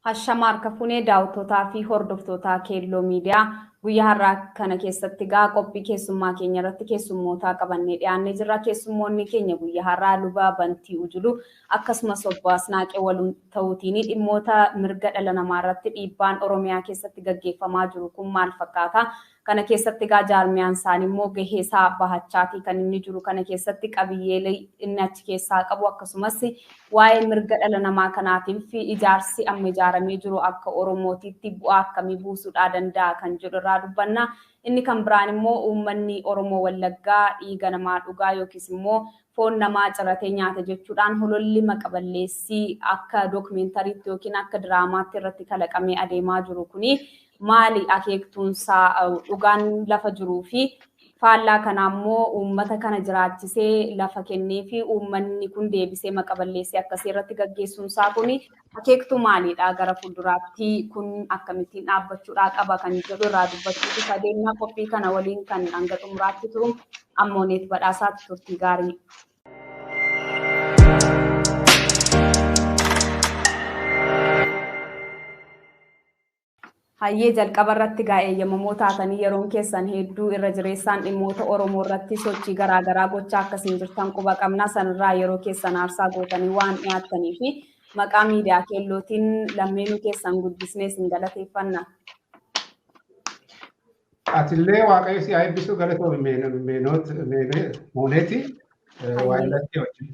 Hashama harka funee daawwattootaa fi hordoftoota Keelloo Miidiyaa guyyaa har'aa kana keessatti gaa qophii keessummaa keenya irratti keessummootaa qabannee dhiyaannee jirra. Keessummoonni keenya guyyaa har'aa luba Bantii Ujuluu akkasumas obbo Asnaaqee waliin ta'uutiin dhimmoota mirga dhala namaa irratti dhiibbaan Oromiyaa keessatti gaggeeffamaa jiru kun maal fakkaata? Kana keessatti gaa jaarmiyaan isaanii immoo gahee isaa bahachaatii kan inni jiru kana keessatti qabiyyeelee inni achi keessaa qabu akkasumas waa'ee mirga dhala namaa kanaatiif ijaarsi amma ijaaramee jiru akka Oromootiitti bu'aa akkamii buusuudhaa danda'a kan jedhu irraa dubbanna. Inni kan biraan immoo uummanni Oromoo Wallaggaa dhiiga namaa dhugaa yookiis immoo foon namaa ciratee nyaata jechuudhaan hololli maqaballeessii akka dookumeentariitti yookiin akka diraamaatti irratti kalaqamee adeemaa jiru kuni maali akeektuunsaa dhugaan lafa jiruu fi faallaa kanaammoo uummata kana jiraachisee lafa kennee fi uummanni kun deebisee maqaballeessii akkasii irratti gaggeessuunsaa kuni akeektuu maaliidha gara fuulduraatti kun akkamittiin dhaabbachuudhaa qaba kan jedhu irraa dubbachuuti adeemnaa qophii kana waliin kan hanga xumuraatti turu Ammooneet Badhaasaatti turtii gaarii. Hayyee jalqaba irratti eeyyamamoo taatanii yeroon keessan hedduu irra jireessaan dhimmoota Oromoo irratti sochii garaagaraa gochaa akkasiin jirtan quba qabna sanirraa yeroo keessan aarsaa gootanii waan dhiyaattanii fi maqaa miidiyaa Keellootiin lammeenuu keessan guddisnee sin galateeffanna. Atillee waaqayyo si eebbisu galatoomii mooneeti waan irratti hojii.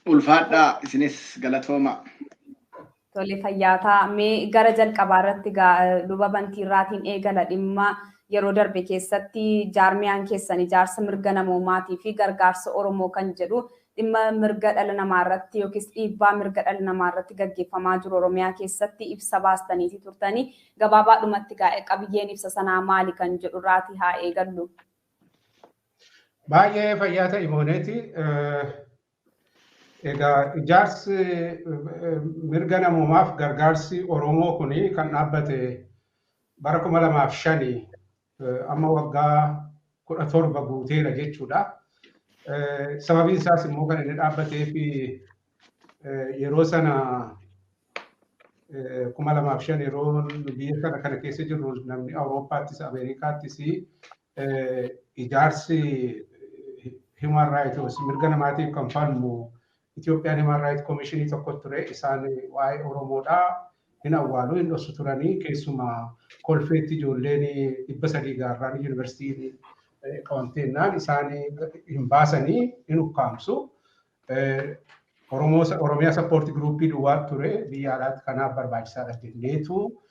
Ulfaadhaa isinis galatooma. Tole fayyaataa mee gara jalqabaa irratti luba Bantii irraatiin eegala dhimma yeroo darbe keessatti jaarmiyaan keessan ijaarsa mirga namoomaatii fi gargaarsa Oromoo kan jedhu dhimma mirga dhala namaa irratti yookiis dhiibbaa mirga dhala namaa irratti gaggeeffamaa jiru Oromiyaa keessatti ibsa baastanii turtanii gabaabaadhumatti qabiyyeen ibsa sanaa maali kan jedhu irraati haa eegallu. Baay'ee fayyaa ta'e mooneeti. Egaa ijaarsi mirga namoomaaf gargaarsi Oromoo kuni kan dhaabbate bara 2005 amma waggaa 17 guuteera jechuudha. Sababiin isaas immoo kan inni dhaabbatee fi yeroo sana 2005 yeroo biyya kana keessa jirru namni Awurooppaattis Ameerikaattis ijaarsi Human Rights mirga namaatiif kan falmu Ethiopian Human Rights Commission tokko ture isaan waa'ee Oromoodhaa hin awwaalu hin dhossu turanii keessumaa kolfeetti ijoolleen 300 gaarraan yuunivarsiitii qabanteennaan isaan hin baasanii hin ukkaamsu. Oromiyaa sappoortii giruuppii duwwaa ture biyya alaatti kanaaf barbaachisaadha jenneetu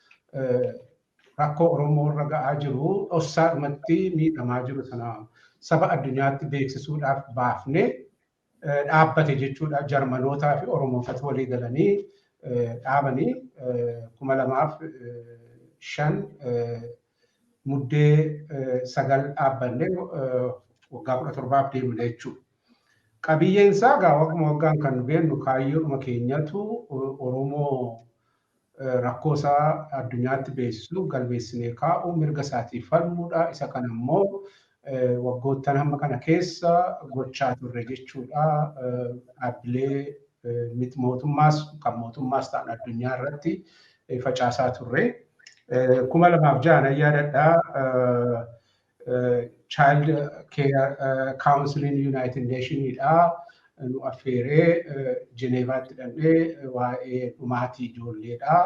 rakkoo Oromoo irra ga'aa jiru dhossaadhumatti miidhamaa jiru sana saba addunyaatti beeksisuudhaaf baafne. Dhaabbate jechuudha Jarmanootaa fi Oromootatti walii galanii dhaabanii 2005 muddee 9 dhaabbanne waggaa 17 deemne jechuudha. Qabiyyeen isaa waggaan kan beeknu kaayyoodhuma keenyatu Oromoo rakkoo isaa addunyaatti beeksisuu galmeessinee kaa'u mirga isaatiif falmuudha. Isa kana immoo waggoottan hamma kana keessa gochaa turre jechuudha. Dhaabbilee miti mootummaas kan mootummaas ta'an addunyaa irratti facaasaa turre. 2006 yaadadhaa Child Care Council in United Nations'dha nu affeeree Jeneevaatti dhaqnee waa'ee dhumaatii ijoolleedha.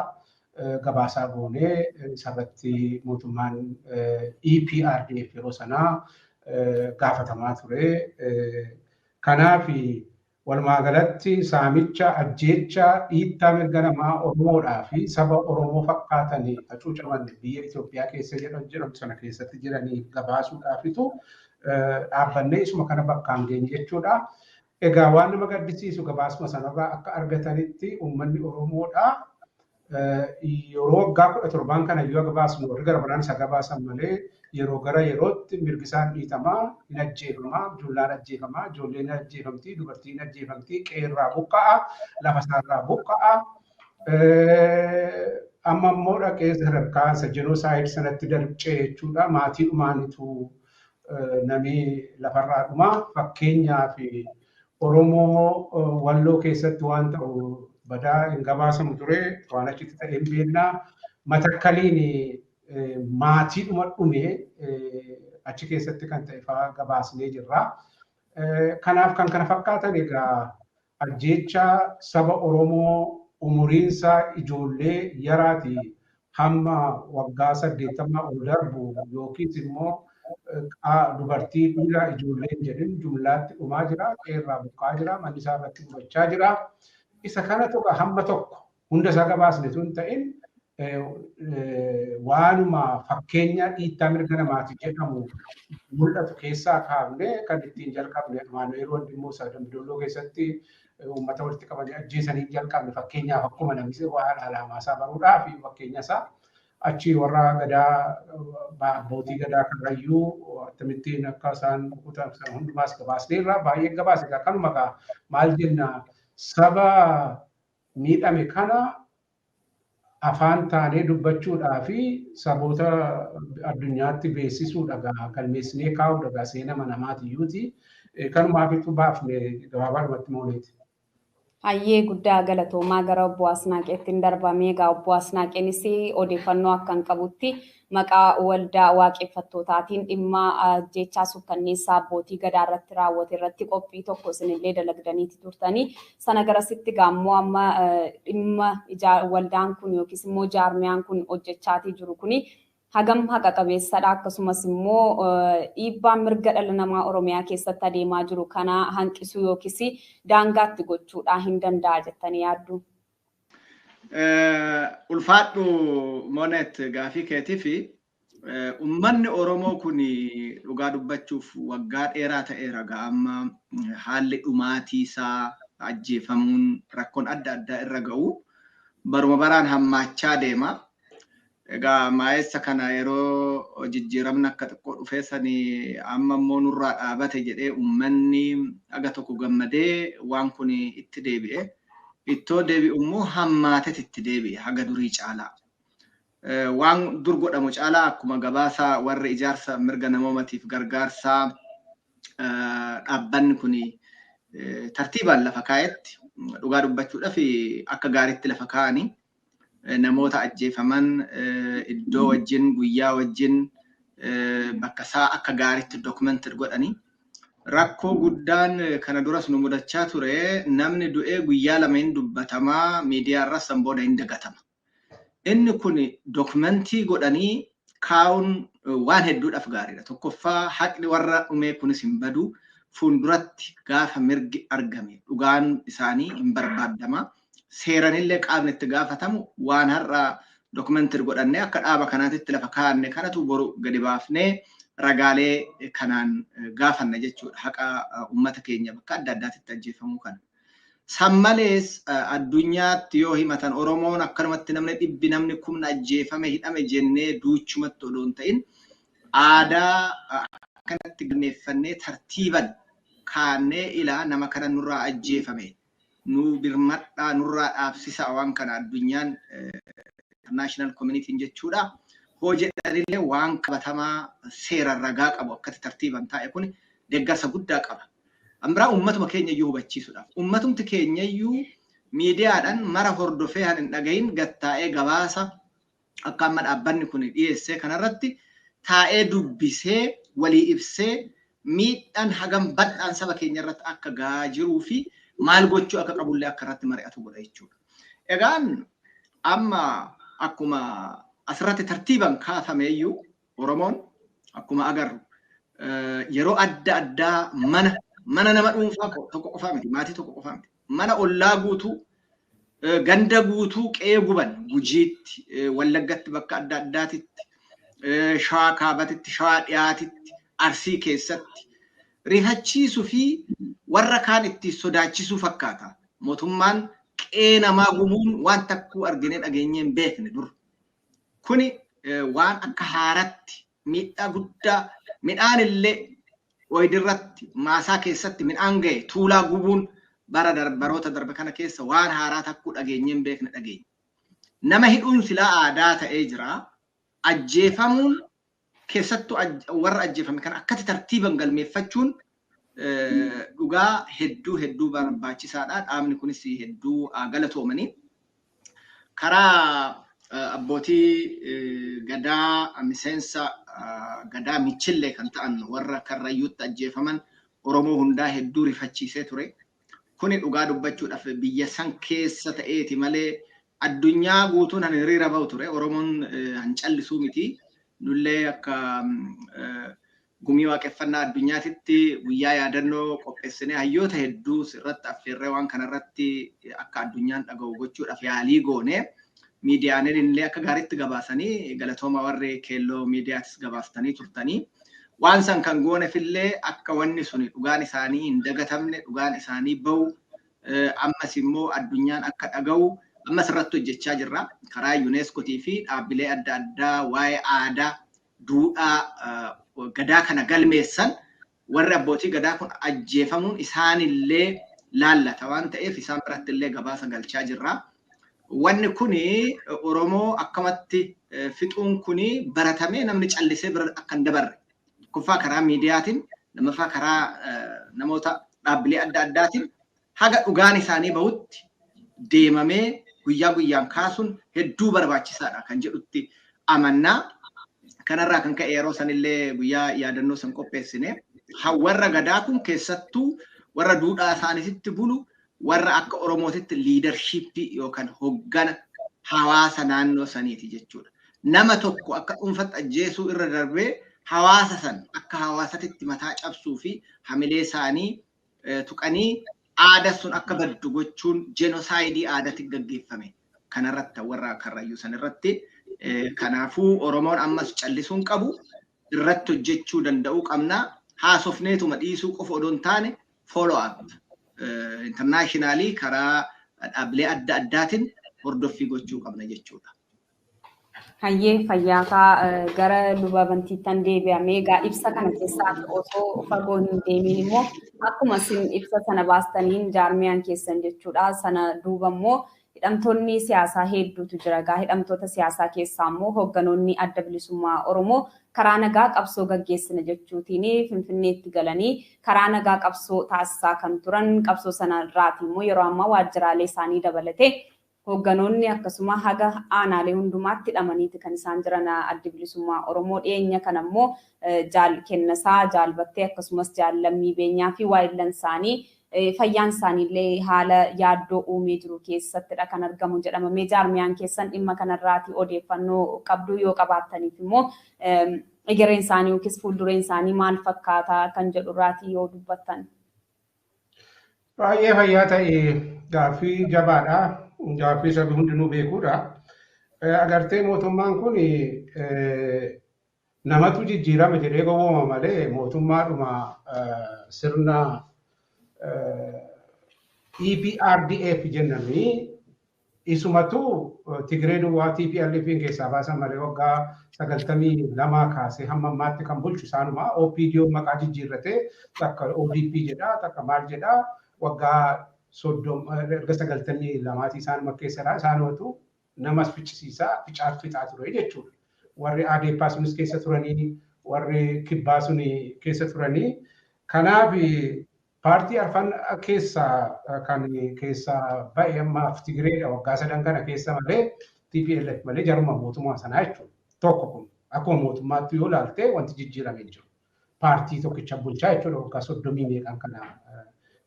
Gabaasaa goonee isarratti mootummaan EPRDF yeroo sanaa gaafatamaa ture. Kanaaf walumaa galatti saamicha ajjeechaa dhiittaa mirga namaa Oromoodhaa fi saba Oromoo fakkaatanii hacuucaman biyya Itoophiyaa keessa jedhamu sana keessatti jiranii gabaasuudhaafitu dhaabbannee isuma kana bakkaan geenye jechuudha. Egaa waan nama gaddisiisu gabaasuma sanarraa akka argatanitti uummanni Oromoodhaa yeroo waggaa 17 kana yoo gabaasnu warri gara biraan isa gabaasan malee yeroo gara yerootti mirgi isaan dhiitamaa hin ajjeefamaa ijoolleen ajjeefamaa ijoolleen ajjeefamtii dubartiin ajjeefamtii qeerraa buqqa'a lafa isaarraa buqqa'a amma immoo dhaqee sadarkaa isa jenosaayid sanatti darbee jechuudha maatii dhumaanitu namni lafarraa dhumaa fakkeenyaaf Oromoo Walloo keessatti waan ta'u badaa hin gabaasamu ture waan achitti ta'een beennaa matakkaliin maatiidhuma dhume achi keessatti kan ta'e fa'aa gabaasnee jirra. Kanaaf kan kana fakkaatan egaa ajjeecha saba Oromoo umuriinsaa ijoollee yaraati hamma waggaa 80 ol darbu yookiis immoo dubartii dhiira ijoolleen jedhin jumlaatti dhumaa jira, qeerraa buqqaa jira, manni isaa irratti gubachaa jira. Isa kanatu hamma tokko hunda isaa gabaasne tun ta'in waanuma fakkeenya dhiittaa mirga namaati jedhamu mul'atu keessaa kaafne kan ittiin jalqabne Amaanu'eel Wandimmoo Dambidolloo keessatti uummata walitti qabanii ajjeesanii jalqabne fakkeenyaaf akkuma namni waan alaamaa isaa baruudhaa fi fakkeenya isaa achi warra gadaa abbootii gadaa karrayyuu akkamittiin akka isaan kutan hundumaas gabaasneerra baay'ee gabaase kanuma maal jenna saba miidhame kana afaan taanee dubbachuudhaa fi saboota addunyaatti beeksisuudha galmeessinee kaa'uudha seenama namaatiyyuuti kanumaafitu baafne gabaabaadhumatti mooleeti. Hayyee guddaa galatoomaa gara obbo Asnaaqeetti darbamee egaa obbo Asnaaqeenis odeeffannoo akkan qabutti maqaa waldaa waaqeffattootaatiin dhimma ajjeechaa suukkanneessaa abbootii gadaa irratti raawwate irratti qophii tokko isinillee dalagdaniiti turtanii sana garasitti gaammoo amma dhimma waldaan kun yookiis immoo jaarmiyaan kun hojjechaatii jiru kuni hagam haqa qabeessadha akkasumas immoo dhiibbaa mirga dhala namaa Oromiyaa keessatti adeemaa jiru kana hanqisuu yookiis daangaatti gochuudha hin danda'a jettanii yaaddu. Ulfaadhu Monet gaafii keetii fi uummanni Oromoo kun dhugaa dubbachuuf waggaa dheeraa ta'eera amma haalli dhumaatii isaa ajjeefamuun rakkoon adda addaa irra ga'u baruma baraan hammaachaa deema. Egaa maayessa kana yeroo jijjiiramna akka xiqqoo dhufeessanii amma immoo nurraa dhaabate jedhee uummanni aga tokko gammadee waan kun itti deebi'e. Ittoo deebi'u immoo hammaateet itti deebi'e haga durii caalaa. Waan dur godhamu caalaa akkuma gabaasa warri ijaarsa mirga namoomatiif gargaarsaa dhaabbanni kun tartiibaan lafa kaa'etti dhugaa dubbachuudhaaf akka gaariitti lafa kaa'anii namoota ajjeefaman iddoo wajjin guyyaa wajjin bakka isaa akka gaariitti dokumentir godhanii rakkoo guddaan kana duras nu mudachaa ture namni du'ee guyyaa lameen dubbatamaa miidiyaa irra sanbooda hin dagatama. Inni kun dokumentii godhanii kaa'uun waan hedduudhaaf gaariidha. Tokkoffaa haqni warra dhumee kunis hin badu fuulduratti gaafa mirgi argame dhugaan isaanii hin barbaadama. Seeranillee qaamni itti gaafatamu waan har'a dokumentir godhannee akka dhaaba kanaatitti lafa kaa'anne kanatu boru gadi baafnee ragaalee kanaan gaafanna jechuudha. Haqa uummata keenya bakka adda addaatti ajjeefamuu kana. Sammalees addunyaatti yoo himatan Oromoon akkanumatti namni dhibbi namni kumna ajjeefame hidhame jennee duuchumatti odoo hin ta'in aadaa akkanatti galmeeffannee tartiiban kaannee ilaa nama kana nurraa ajjeefame. Nu birmadhaa nurraa dhaabsisa waan kana addunyaan international community jechuudha. Hojjetanillee waan qabatamaa seera ragaa qabu akkatti tartiiban taa'e kun deeggarsa guddaa qaba. Ambiraa uummatuma keenya iyyuu hubachiisuudhaaf. Uummatumti keenya iyyuu miidiyaadhaan mara hordofee hin dhagahin gattaa'ee gabaasa akka amma dhaabbanni kun dhiyeessee kanarratti taa'ee dubbisee walii ibsee miidhaan hagam badhaan saba keenya irratti akka gahaa jiruu fi maal gochuu akka qabullee akka irratti mari'atu godha jechuudha. Egaan amma akkuma asirratti tartiiban kaafameeyyuu Oromoon akkuma agarru yeroo adda addaa mana nama dhuunfaa tokko qofaa miti maatii tokko qofaa miti mana ollaa guutuu ganda guutuu qe'ee guban Gujiitti Wallaggatti bakka adda addaatitti Shawaa Kaabatitti Shawaa Dhiyaatitti Arsii keessatti rifachiisuu fi warra kaan itti sodaachisuu fakkaata. Mootummaan qe'ee namaa gumuun waan takkuu arginee dhageenyee hin beekne dur. Kuni waan akka haaratti miidhaa guddaa midhaan illee wayidirratti maasaa keessatti midhaan ga'e tuulaa gubuun baroota darbe kana keessa waan haaraa takkuu dhageenyee hin beekne dhageenya. Nama hidhuun silaa aadaa ta'ee jira. Ajjeefamuun keessattuu warra ajjeefame kana akkatti tartiiban galmeeffachuun dhugaa hedduu barbaachisaadha. Dhaabni kunis hedduu galatoomanii karaa abbootii gadaa miseensa gadaa michillee kan ta'an warra karrayyuutti ajjeefaman Oromoo hundaa hedduu rifachiisee ture. Kuni dhugaa dubbachuudhaaf biyya san keessa ta'eeti malee addunyaa guutuun hiriira bahu ture. Oromoon hancallisuu miti. Nullee akka gumii waaqeffannaa addunyaatitti guyyaa yaadannoo qopheessinee hayyoota hedduu irratti affeerree waan kanarratti akka addunyaan dhaga'u gochuudhaaf yaalii goone miidiyaaleen illee akka gaariitti gabaasanii galatooma warri keelloo miidiyaatis gabaastanii turtanii waan san kan gooneefillee akka wanni suni dhugaan isaanii hin dagatamne dhugaan isaanii bahu ammas immoo addunyaan akka dhaga'u ammas irratti hojjechaa jirra karaa UNESCO fi dhaabbilee adda addaa waa'ee aadaa duudhaa gadaa kana galmeessan warri abbootii gadaa kun ajjeefamuun isaanillee laallata waan ta'eef isaan biratti illee gabaasa galchaa jirra. Wanni kuni Oromoo akkamatti fixuun kuni baratamee namni callisee bira akka hin dabarre. Kuffaa karaa miidiyaatiin namaffaa karaa namoota dhaabbilee adda addaatiin haga dhugaan isaanii bahutti deemamee guyyaa guyyaan kaasuun hedduu barbaachisaadha kan jedhutti amannaa. Kanarraa kan ka'e yeroo sanillee guyyaa yaadannoo san qopheessine warra gadaa kun keessattuu warra duudhaa isaaniitti bulu warra akka Oromootitti liidarshiippii yookaan hoggana hawaasa naannoo saniiti jechuudha. Nama tokko akka dhuunfatti ajjeesuu irra darbee hawaasa san akka hawaasatitti mataa cabsuu fi hamilee isaanii tuqanii aada sun akka baddu gochuun jenosaayidii aadaatti gaggeeffame. Kanarratti warra karrayyuu sanirratti kanaafuu Oromoon ammas callisuun qabu irratti hojjechuu danda'uu qabna. Haasofneetuma dhiisuu qofa odoo hin taane follow up internationally karaa dhaabbilee adda addaatiin hordoffii gochuu qabna jechuudha. Hayyee fayyaataa gara luba bantiittan deebi'amee egaa ibsa kana keessaa osoo fagoo hin deemin immoo akkuma isin ibsa sana baastaniin jaarmiyaan keessan jechuudha. Sana duuba immoo hidhamtoonni siyaasaa hedduutu jira. Egaa hidhamtoota siyaasaa keessaa immoo hoogganoonni adda bilisummaa Oromoo karaa nagaa qabsoo gaggeessina jechuutiin Finfinneetti galanii karaa nagaa qabsoo taasisaa kan turan qabsoo sanarraati immoo yeroo ammaa waajjiraalee isaanii dabalatee hoogganoonni akkasuma haga aanaalee hundumaatti hidhamaniiti kan isaan jiran adda bilisummaa Oromoo dhiyeenya kana immoo Kennasaa Jaalbattee akkasumas Jaallammii Beenyaa fi waayillan isaanii fayyaan isaaniillee haala yaaddoo uumee jiru keessattidha kan argamu jedhamamee jaarmiyaan keessan dhimma kanarraati odeeffannoo qabduu yoo qabaattaniif immoo egereen isaanii yookiis fuuldureen isaanii maal fakkaataa kan jedhurraati yoo dubbattan. Baay'ee fayyaa ta'e gaaffii jabaadha. Gaaffii sabii hundinuu beekuudha. Agartee mootummaan kun namatu jijjiirama jedhee gowwooma malee mootummaadhuma sirna EPRDF jennanii isumatu Tigree duwwaa TPLF keessaa baasan malee waggaa 92 kaasee hamma ammaatti kan bulchu isaanuma OPDO maqaa jijjiirratee takka ODP jedha takka maal jedha waggaa 92 isaanuma keessadha isaanumatu namas fichisiisaa ficaa ture jechuudha. Warri ADP sunis keessa turanii warri kibbaa suni keessa turanii kanaaf paartii arfan keessa baay'ee ammaaf Tigreedha waggaa 3 kana keessa malee TPLF malee jaruma mootummaa sanaa jechuudha. Tokko kun akkuma mootummaatti yoo ilaalte wanti jijjiiramee jiru. Paartii tokkicha bulchaa jechuudha waggaa 30 meeqan kana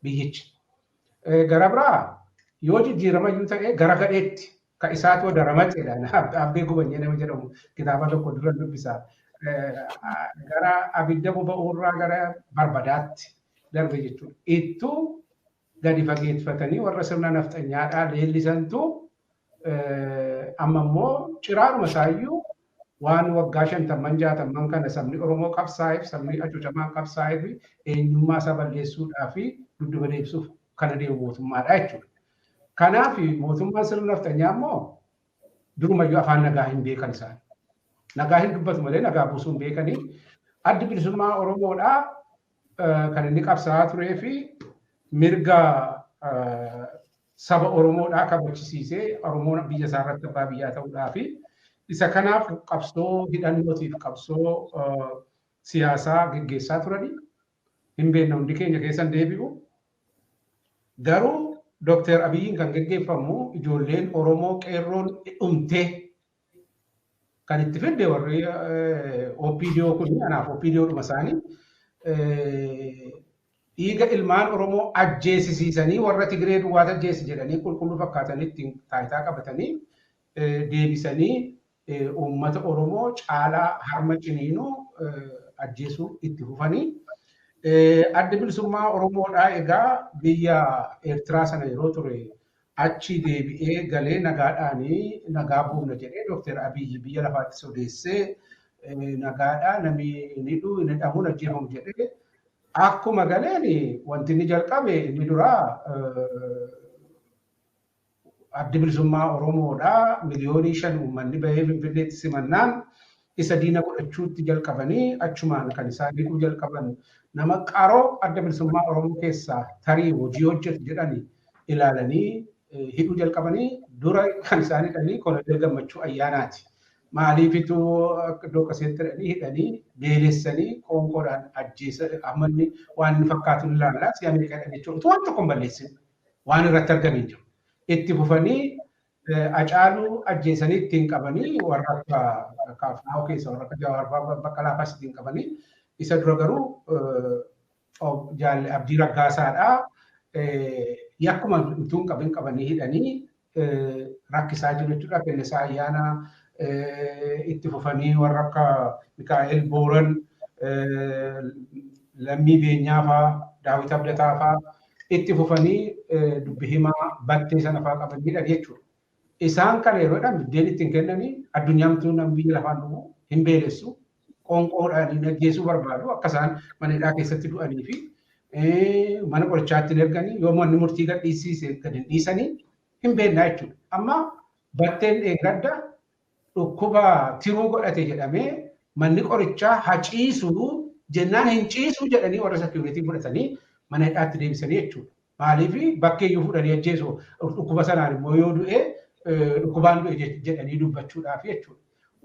biyyichi. Gara biraa yoo jijjiiramayyuu ta'e gara gadheetti ka isaatu daramateedhaan abbee gubanyee nama jedhamu kitaaba tokko dura dubbisaa. Gara abidda boba'uurraa gara barbadaatti darbe jechuudha. Ittuu gadi fageeffatanii warra sirna nafxanyaadhaa leellisantu amma immoo ciraadhuma isaayyuu waan waggaa 50-60 kana sabni Oromoo qabsaa'eef sabni acuucamaan qabsaa'eef eenyummaa isaa balleessuudhaa fi dudduba deebisuuf kana deemu mootummaadha jechuudha. Kanaaf mootummaan sirna nafxanyaa immoo durumayyuu afaan nagaa hin beekan isaan. Nagaa hin dubbatu malee nagaa buusuu hin beekanii addi bilisummaa Oromoodhaa kan inni qabsaa'aa turee fi mirga saba Oromoodhaa kabachisiisee Oromoon biyya isaa irratti abbaa biyyaa ta'uudhaa fi isa kanaaf qabsoo hidhannootiif qabsoo siyaasaa gaggeessaa turanii hin beekna hundi keenya keessan deebi'u. Garuu Dr. Abiyyiin kan geggeeffamu ijoolleen Oromoo qeerroon dhumtee kan itti fidde warri OPDO kun anaaf OPDO dhuma isaanii dhiiga ilmaan Oromoo ajjeesisiisanii warra Tigree duwwaata ajjeesi jedhanii qulqulluu fakkaatanitti taayitaa qabatanii deebisanii uummata Oromoo caalaa harma ciniinuu ajjeesuu itti fufanii adda bilisummaa Oromoodhaa egaa biyya Eertiraa sana yeroo ture achi deebi'ee galee nagaadhaanii nagaa buufna jedhee Dr. Abiyyi biyya lafaatti sodeessee nagaadhaa namni ni dhuu ni dhamuun ajjeefamu jedhee akkuma galeen wanti inni jalqabe inni duraa adda bilisummaa Oromoodhaa miliyoonii 5 uummanni bahee Finfinneetti simannaan isa diina godhachuutti jalqabanii achumaan kan isaan hidhuu jalqaban nama qaroo adda bilisummaa Oromoo keessaa tarii hojii hojjetu jedhanii ilaalanii hidhuu jalqabanii dura kan isaan hidhanii Koloneel Gammachuu Ayyaanaati. Maaliifitu iddoo qaseetti hidhanii beelessanii qoonqoodhaan ajjeesa ammanni waan inni fakkaatu ilaallaa si Ameerikaa jechuudha. Waan tokko hin balleessin waan irratti argamee jiru. Itti fufanii Acaaluu ajjeesanii ittiin qabanii warra akka Kaafaa'oo keessa warra akka Jawaar Baqqalaa fa'aa ittiin qabanii isa dura garuu Jaalle Abdii Raggaasaadhaa yakkuma utuun qabanii hidhanii rakkisaa jiru jechuudha. Kennisaa Ayyaanaa itti fufanii warra akka Mikaa'el Booran Lammii Beenyaa fa'aa Daawit Abdataa fa'aa itti fufanii dubbi himaa battee sana fa'aa qabanidha jechuudha. Isaan kana yeroodhaan biddeen ittiin kennanii addunyaamtuu namni biyya lafaan dhufu hin beelessu qoonqoodhaan ajjeesuu barbaadu akka isaan mana hidhaa keessatti du'anii fi mana qorichaatti hin erganii yoo manni murtii gadhiisiise gad hin dhiisanii hin beeknaa jechuudha. Amma batteen dheegadda dhukkuba tiruu godhate jedhamee manni qorichaa haciisuu jennaan hin ciisuu jedhanii warra sekiuritii fudhatanii mana hidhaatti deebisanii jechuudha. Maaliif bakkeeyyuu fudhanii ajjeesuu dhukkuba sanaan immoo yoo du'e dhukkubaan du'e jedhanii dubbachuudhaaf jechuudha.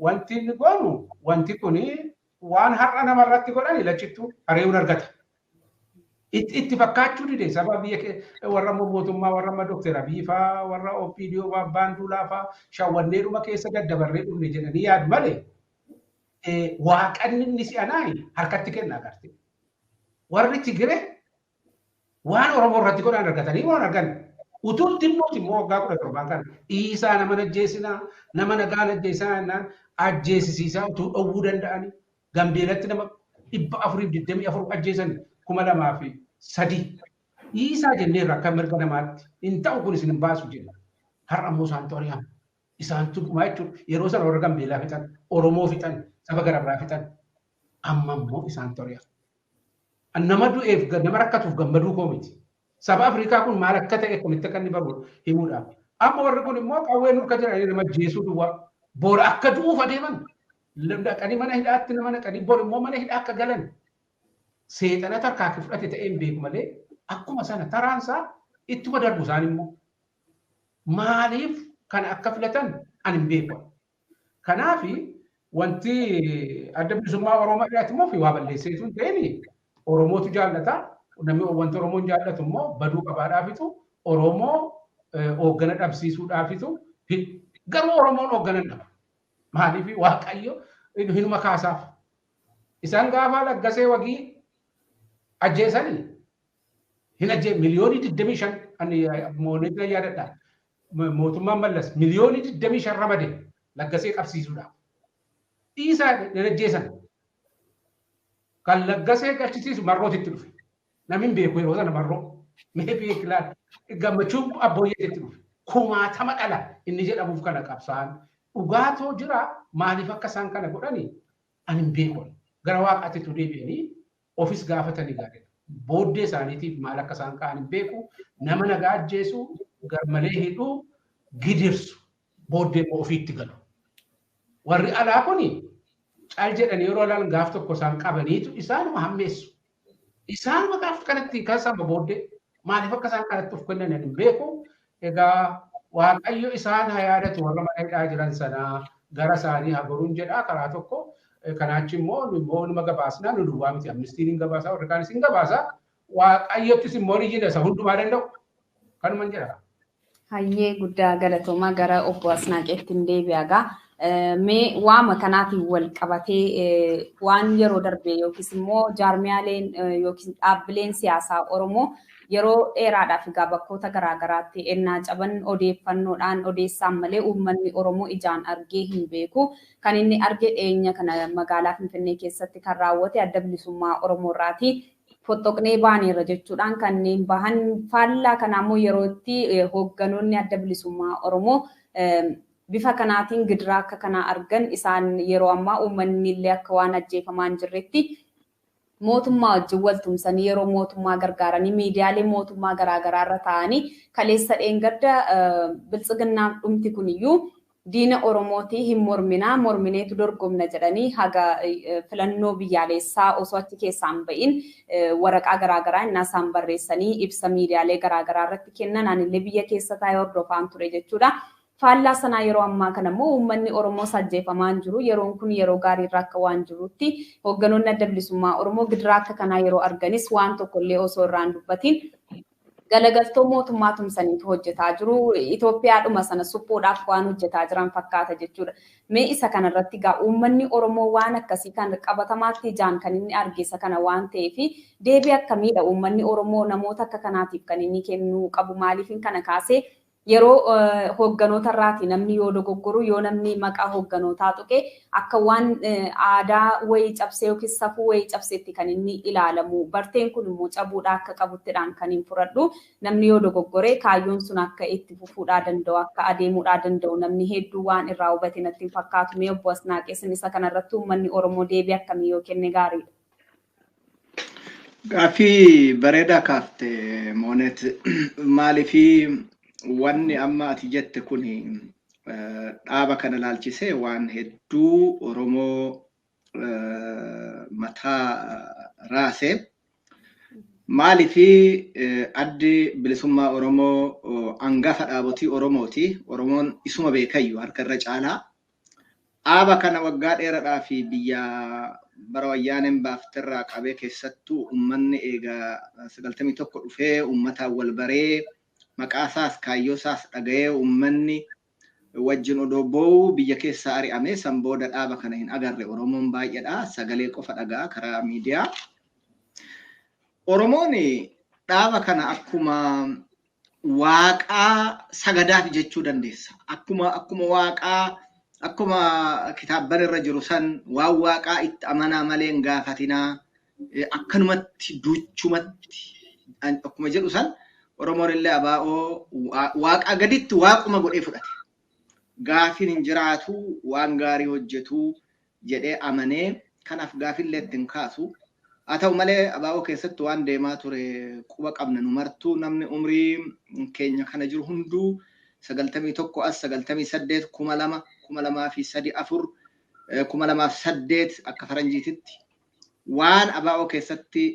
Wanti inni goonu wanti kuni waan har'a namarratti godhan lachittuu hareewun argata. Itti fakkaachuu dide sababa biyya warra mootummaa warra Dr. Abiyyi fa'aa warra OPDO Abbaan Duulaa fa'aa shawwanneedhuma keessa daddabarree dhufne jedhanii yaadu malee waaqanni inni si'anaa harkatti kennaa garte. Warri Tigiree waan Oromoo irratti godhan argatanii waan argan. Utuun dhimmooti immoo waggaa 17 kana dhiisaa nama ajjeesinaa nama nagaan ajjeesaa jennaan ajjeesisiisaa utuu dhowwuu danda'anii Gambeelatti nama 424 ajjeesan 2003 dhiisaa jenneerra akka mirga namaatti hin ta'u kun isin hin baasu jenna. Har'a immoo isaan to'ari'amu. Isaan tuqumaa jechuudha. Yeroo sana warra Gambeelaa fixan, Oromoo fixan, saba gara biraa fixan amma immoo isaan to'ari'amu. Nama du'eef nama rakkatuuf gammaduu koo miti. Saba Afrikaa kun maal akka ta'e akkamitti akka inni baru himuudhaaf. Amma warri kun immoo qawwee nurka jedhanii nama ajjeesuu duwwaa. Boora akka du'uuf adeeman. Dhaqanii mana hidhaatti nama naqanii boora immoo mana hidhaa akka galan. Seexana tarkaanfii fudhate ta'ee hin beeku malee akkuma sana taraansaa ittuma darbu isaan immoo. Maaliif kan akka filatan ani hin beeku. Kanaaf wanti adda bilisummaa Oromoo dhiyaatu immoo fi waa balleesseetu hin ta'in Oromootu jaallataa. Namni wanta Oromoon jaallatu immoo baduu qabaadhaafitu Oromoo hooggana dhabsiisuudhaafitu garuu Oromoon hooggana dhaba. Maaliif Waaqayyo hinuma kaasaaf. Isaan gaafa laggasee wagii ajjeesanii hin ajjee miliyoonii 25 ani mooneetii yaadadha. Mootummaan Mallas miliyoonii 25 ramade laggasee qabsiisuudhaaf. Dhiisaa hin ajjeesan. Kan laggasee qabsiisu marrootitti dhufe. Namni beeku yeroo sana marroo mee beeklaan gammachuu abbooyyeetti dhufe. Kumaatama dhala inni jedhamuuf kana qabsaan. Dhugaatoo jira maaliif akka isaan kana godhani ani hin beeku. Gara waaqaatiitu deebi'anii ofis gaafatanii gaariidha. Booddee isaaniitiif maal akka isaan ka'an hin beeku. Nama nagaa ajjeesu garmalee hidhuu gidirsu booddee immoo ofiitti galu. Warri alaa kuni caal jedhanii yeroo ilaalan gaaf tokko isaan qabaniitu isaanuma hammeessu. Isaan maqaaf kanatti kan saba booddee maaliif akka isaan kanatti of kennan hin beeku. Egaa Waaqayyo isaan haa yaadatu warra mana hidhaa jiran sanaa gara isaanii haa goruun jedhaa karaa tokko kanaachi immoo numa gabaasnaa nu duwwaa miti amnistiin hin gabaasaa warra kaanis hin gabaasaa waaqayyottis immoo ni jedha isa hundumaa danda'u kanuman jedha. Hayyee guddaa galatoomaa gara obbo Asnaaqeetti hin deebi'agaa. Mee waama kanaatiin wal qabatee waan yeroo darbee yookiis immoo jaarmiyaaleen yookiin dhaabbileen siyaasaa Oromoo yeroo dheeraadhaaf egaa bakkoota garaagaraatti ennaa caban odeeffannoodhaan odeessaan malee uummanni Oromoo ijaan argee hin beeku. Kan inni arge dhiyeenya kana magaalaa Finfinnee keessatti kan raawwate adda bilisummaa Oromoo irraati. Fottoqnee baaneerra jechuudhaan kanneen bahan faallaa kanaammoo yeroo itti hoogganoonni adda bilisummaa Oromoo bifa kanaatiin gidiraa akka kanaa argan isaan yeroo ammaa uummanni illee akka waan ajjeefamaa hin jirretti mootummaa wajjin wal tumsanii yeroo mootummaa gargaaranii miidiyaalee mootummaa garaagaraa irra taa'anii kaleessa dheengadda biltsiginnaan dhumti kuniyyuu diina Oromootii hin morminaa mormineetu dorgomna jedhanii haga filannoo biyyaalessaa osoo achi keessaan bahin waraqaa garaagaraa innaa isaan barreessanii ibsa miidiyaalee garaagaraa irratti kennan anillee biyya keessa taa'ee hordofaan ture jechuudha. Faallaa sanaa yeroo ammaa kana immoo uummanni Oromoo ajjeefamaa hin jiru. Yeroon kun yeroo gaarii irra akka waan jirutti hoogganoonni adda bilisummaa Oromoo gidiraa akka kanaa yeroo arganis waan tokkollee osoo irraan dubbatiin galagaltoo mootummaa tumsaniitu hojjetaa jiru. Itoophiyaadhuma sana suphuudhaaf waan hojjetaa jiran fakkaata jechuudha. Mee isa kanarratti egaa uummanni Oromoo waan akkasii kan qabatamaatti ijaan kan inni argisa kana waan ta'eef deebii akkamiidha uummanni Oromoo namoota akka kanaatiif kan inni kennuu qabu maaliifin kana kaasee yeroo hoogganoota irraati namni yoo dogoggoru yoo namni maqaa hoogganootaa tuqe akka waan aadaa wayii cabsee yookiin safuu wayii cabseetti kan inni ilaalamu. Barteen kun immoo cabuudhaa akka qabuttidhaan kan hin furadhu. Namni yoo dogoggore kaayyoon sun akka itti fufuudhaa danda'u akka adeemuudhaa danda'u namni hedduu waan irraa hubate natti hin fakkaatu. Mee obbo Asnaaqeessin isa kanarratti uummanni Oromoo deebii akkamii yoo kenne gaariidha? Gaaffii bareedaa kaafte Moonet maaliifii wanni amma ati jette kun dhaaba kana laalchisee waan hedduu Oromoo mataa raasee maaliifi addi bilisummaa Oromoo hangafa dhaabotii Oromooti. Oromoon isuma beekayyu harka irra caalaa dhaaba kana waggaa dheeraadhaa fi biyya bara wayyaaneen baafterraa qabee keessattuu uummanni eegaa 91 dhufee uummataan wal baree maqaasaas kaayyoosaas dhaga'ee uummanni wajjin odoo boo'u biyya keessaa ari'amee san booda dhaaba kana hin agarre. Oromoon baay'eedha sagalee qofa dhagaa karaa miidiyaa. Oromoon dhaaba kana akkuma waaqaa sagadaaf jechuu dandeessa. Akkuma waaqaa akkuma kitaabban irra jiru san waan waaqaa itti amanaa malee hin gaafatinaa akkanumatti duchumatti akkuma jedhu san Oromoon illee abaa'oo waaqa gaditti waaquma godhee fudhate. Gaafiin hin jiraatu waan gaarii hojjetu jedhee amanee kanaaf gaafillee ittiin kaasu. Haa ta'u malee abaa'oo keessatti waan deemaa ture quba qabna nu martuu namni umrii keenya kana jiru hunduu 91 as 98 2000 2003 4 2008 akka faranjiititti waan abaa'oo keessatti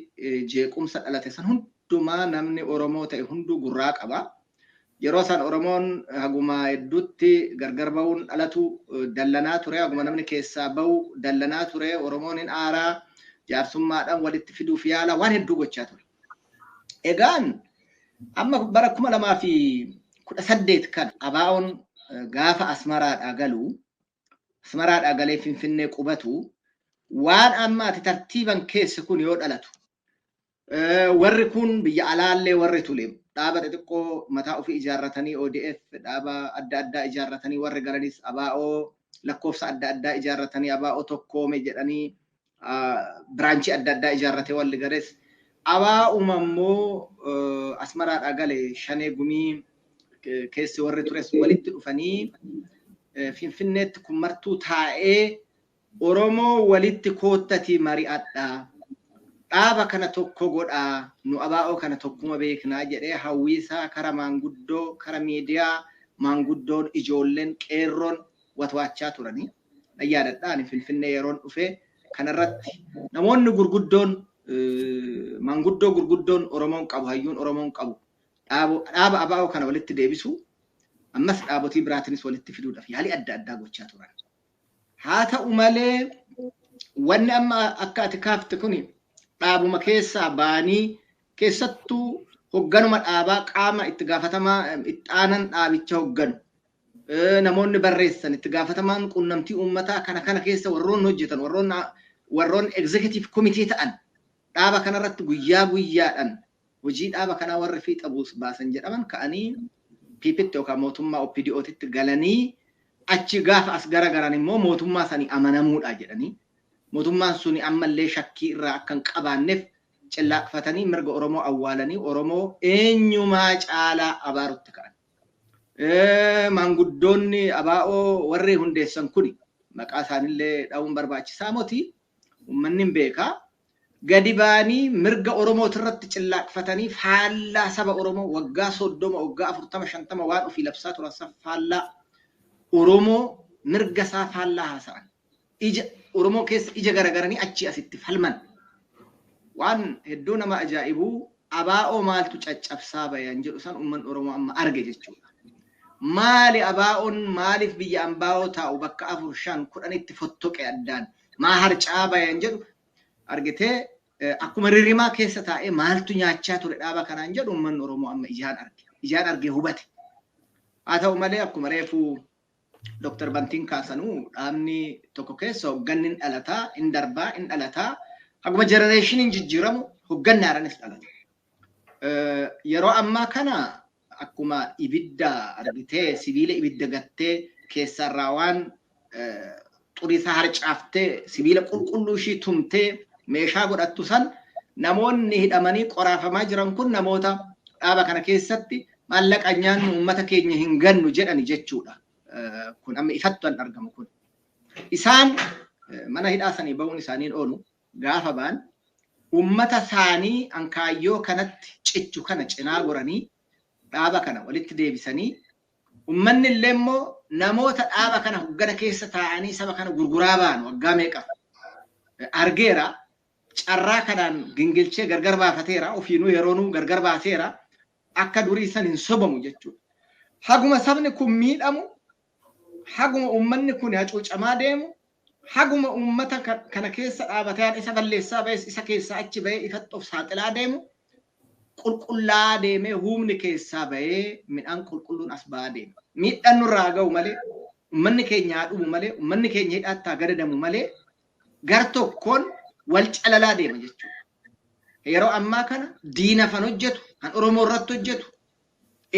jeequmsa dhalate san hundumaa namni Oromoo ta'e hunduu gurraa qaba. Yeroo san Oromoon haguma hedduutti gargar ba'uun dhalatu dallanaa ture. Haguma namni keessaa ba'u dallanaa ture. Oromoon hin aaraa jaarsummaadhaan walitti fiduuf yaala waan hedduu gochaa ture. Egaan amma bara 2018 kan abaa'oon gaafa Asmaraadhaa galu Asmaraadhaa galee Finfinnee qubatu waan amma ati tartiiban keessa kun yoo dhalatu warri kun biyya alaallee warri tule dhaaba xixiqqoo mataa ofii ijaarratanii ODF dhaaba adda addaa ijaarratanii warri garanis abaa'oo lakkoofsa adda addaa ijaarratanii abaa'oo tokkoome jedhanii biraanchii adda addaa ijaarratee walli gares abaa'uma immoo Asmaraadhaa galee Shanee Gumii keessi warri tures walitti dhufanii Finfinneetti kun martuu taa'ee Oromoo walitti koottatii mari'adhaa. Dhaaba kana tokko godhaa nu abaa'oo kana tokkuma beeknaa jedhee hawwiisaa kara maanguddoo kara miidiyaa maanguddoon ijoolleen qeerroon watwaachaa turanii yaadadhaan Finfinnee yeroon dhufee kanarratti namoonni gurguddoon maanguddoo gurguddoon Oromoon qabu hayyuun Oromoon qabu dhaaba abaa'oo kana walitti deebisu ammas dhaabotii biraatinis walitti fiduudhaaf yaalii adda addaa gochaa turan. Haa ta'u malee wanni amma akka ati kaafte kuni dhaabuma keessaa baanii keessattuu hogganuma dhaabaa qaama itti gaafatamaa itti aanan dhaabicha hogganu namoonni barreessan itti gaafatamaan quunnamtii uummataa kana keessa warroon hojjetan warroon executive committee ta'an dhaaba kanarratti guyyaadhaan hojii dhaaba kanaa warri fiixa baasan jedhaman ka'anii piipitti yookaan mootummaa OPDO'titti galanii achi gaafa as garagaran immoo mootummaa sanii amanamuudha jedhanii mootummaan suni ammallee shakkii irraa akka hin qabaanneef cillaaqfatanii mirga Oromoo awwaalanii Oromoo eenyumaa caalaa abaarutti ka'an. Maanguddoonni abaa'oo warri hundeessan kuni maqaa isaanillee dhaa'uun barbaachisaa miti uummanni hin beekaa. Gadi baanii mirga Oromootirratti cillaaqfatanii faallaa saba Oromoo waggaa 30 waggaa 40 50 waan ofii labsaa turan faallaa Oromoo mirga isaa faallaa haasa'an. Ija Oromoo keessa ija garagaranii achi asitti falman. Waan hedduu nama ajaa'ibuu abaa'oo maaltu caccabsaa bayan jedhu san uummanni Oromoo amma arge jechuudha. Maali abaa'oon maaliif biyya ambaa'oo taa'u bakka 4 5 10 itti fottoqe addaan maa harcaa bayan jedhu argitee akkuma ririmaa keessa taa'ee maaltu nyaachaa ture dhaaba kanaan jedhu uummanni Oromoo amma ijaan arge hubate. Haa ta'u malee akkuma reefuu Dr. Bantiin kaasanuu dhaabni tokko keessa hogganni hin dhalataa hin darbaa hin dhalataa akkuma generationiin jijjiiramu hogganni haaraanis dhalata. Yeroo ammaa kana akkuma ibidda argitee sibiila ibidda gattee keessarraa waan xuriisaa harcaaftee sibiila qulqulluu ishii tumtee meeshaa godhattu san namoonni hidhamanii qoraafamaa jiran kun namoota dhaaba kana keessatti maallaqa nyaannu uummata keenya hin gannu jedhani jechuudha. Kun amma ifattu an argamu kun. Isaan mana hidhaa sanii ba'uun isaaniin oolu gaafa ba'an uummata isaanii ankaayyoo kanatti cichu kana cinaa goranii dhaaba kana walitti deebisanii uummanni illee immoo namoota dhaaba kana hoggana keessa taa'anii saba kana gurguraa ba'an waggaa meeqa argeera carraa kanaan gingilchee gargar baafateera ofiinuu yeroonuu gargar baaseera akka durii san hin sobamu jechuudha. Haguma sabni kun miidhamu haguma uummanni kun hacuucamaa deemu haguma uummata kana keessa dhaabataan isa balleessaa ba'es isa keessaa achi ba'ee ifatti of saaxilaa deemu qulqullaa deemee humni keessaa ba'ee midhaan qulqulluun as ba'aa deema. Miidhaan nurraa ga'u malee uummanni keenya dhumu malee uummanni keenya hidhaattaa gadadamu malee gar tokkoon wal calalaa deema jechuudha. Yeroo ammaa kana diinafan hojjetu kan Oromoo irratti hojjetu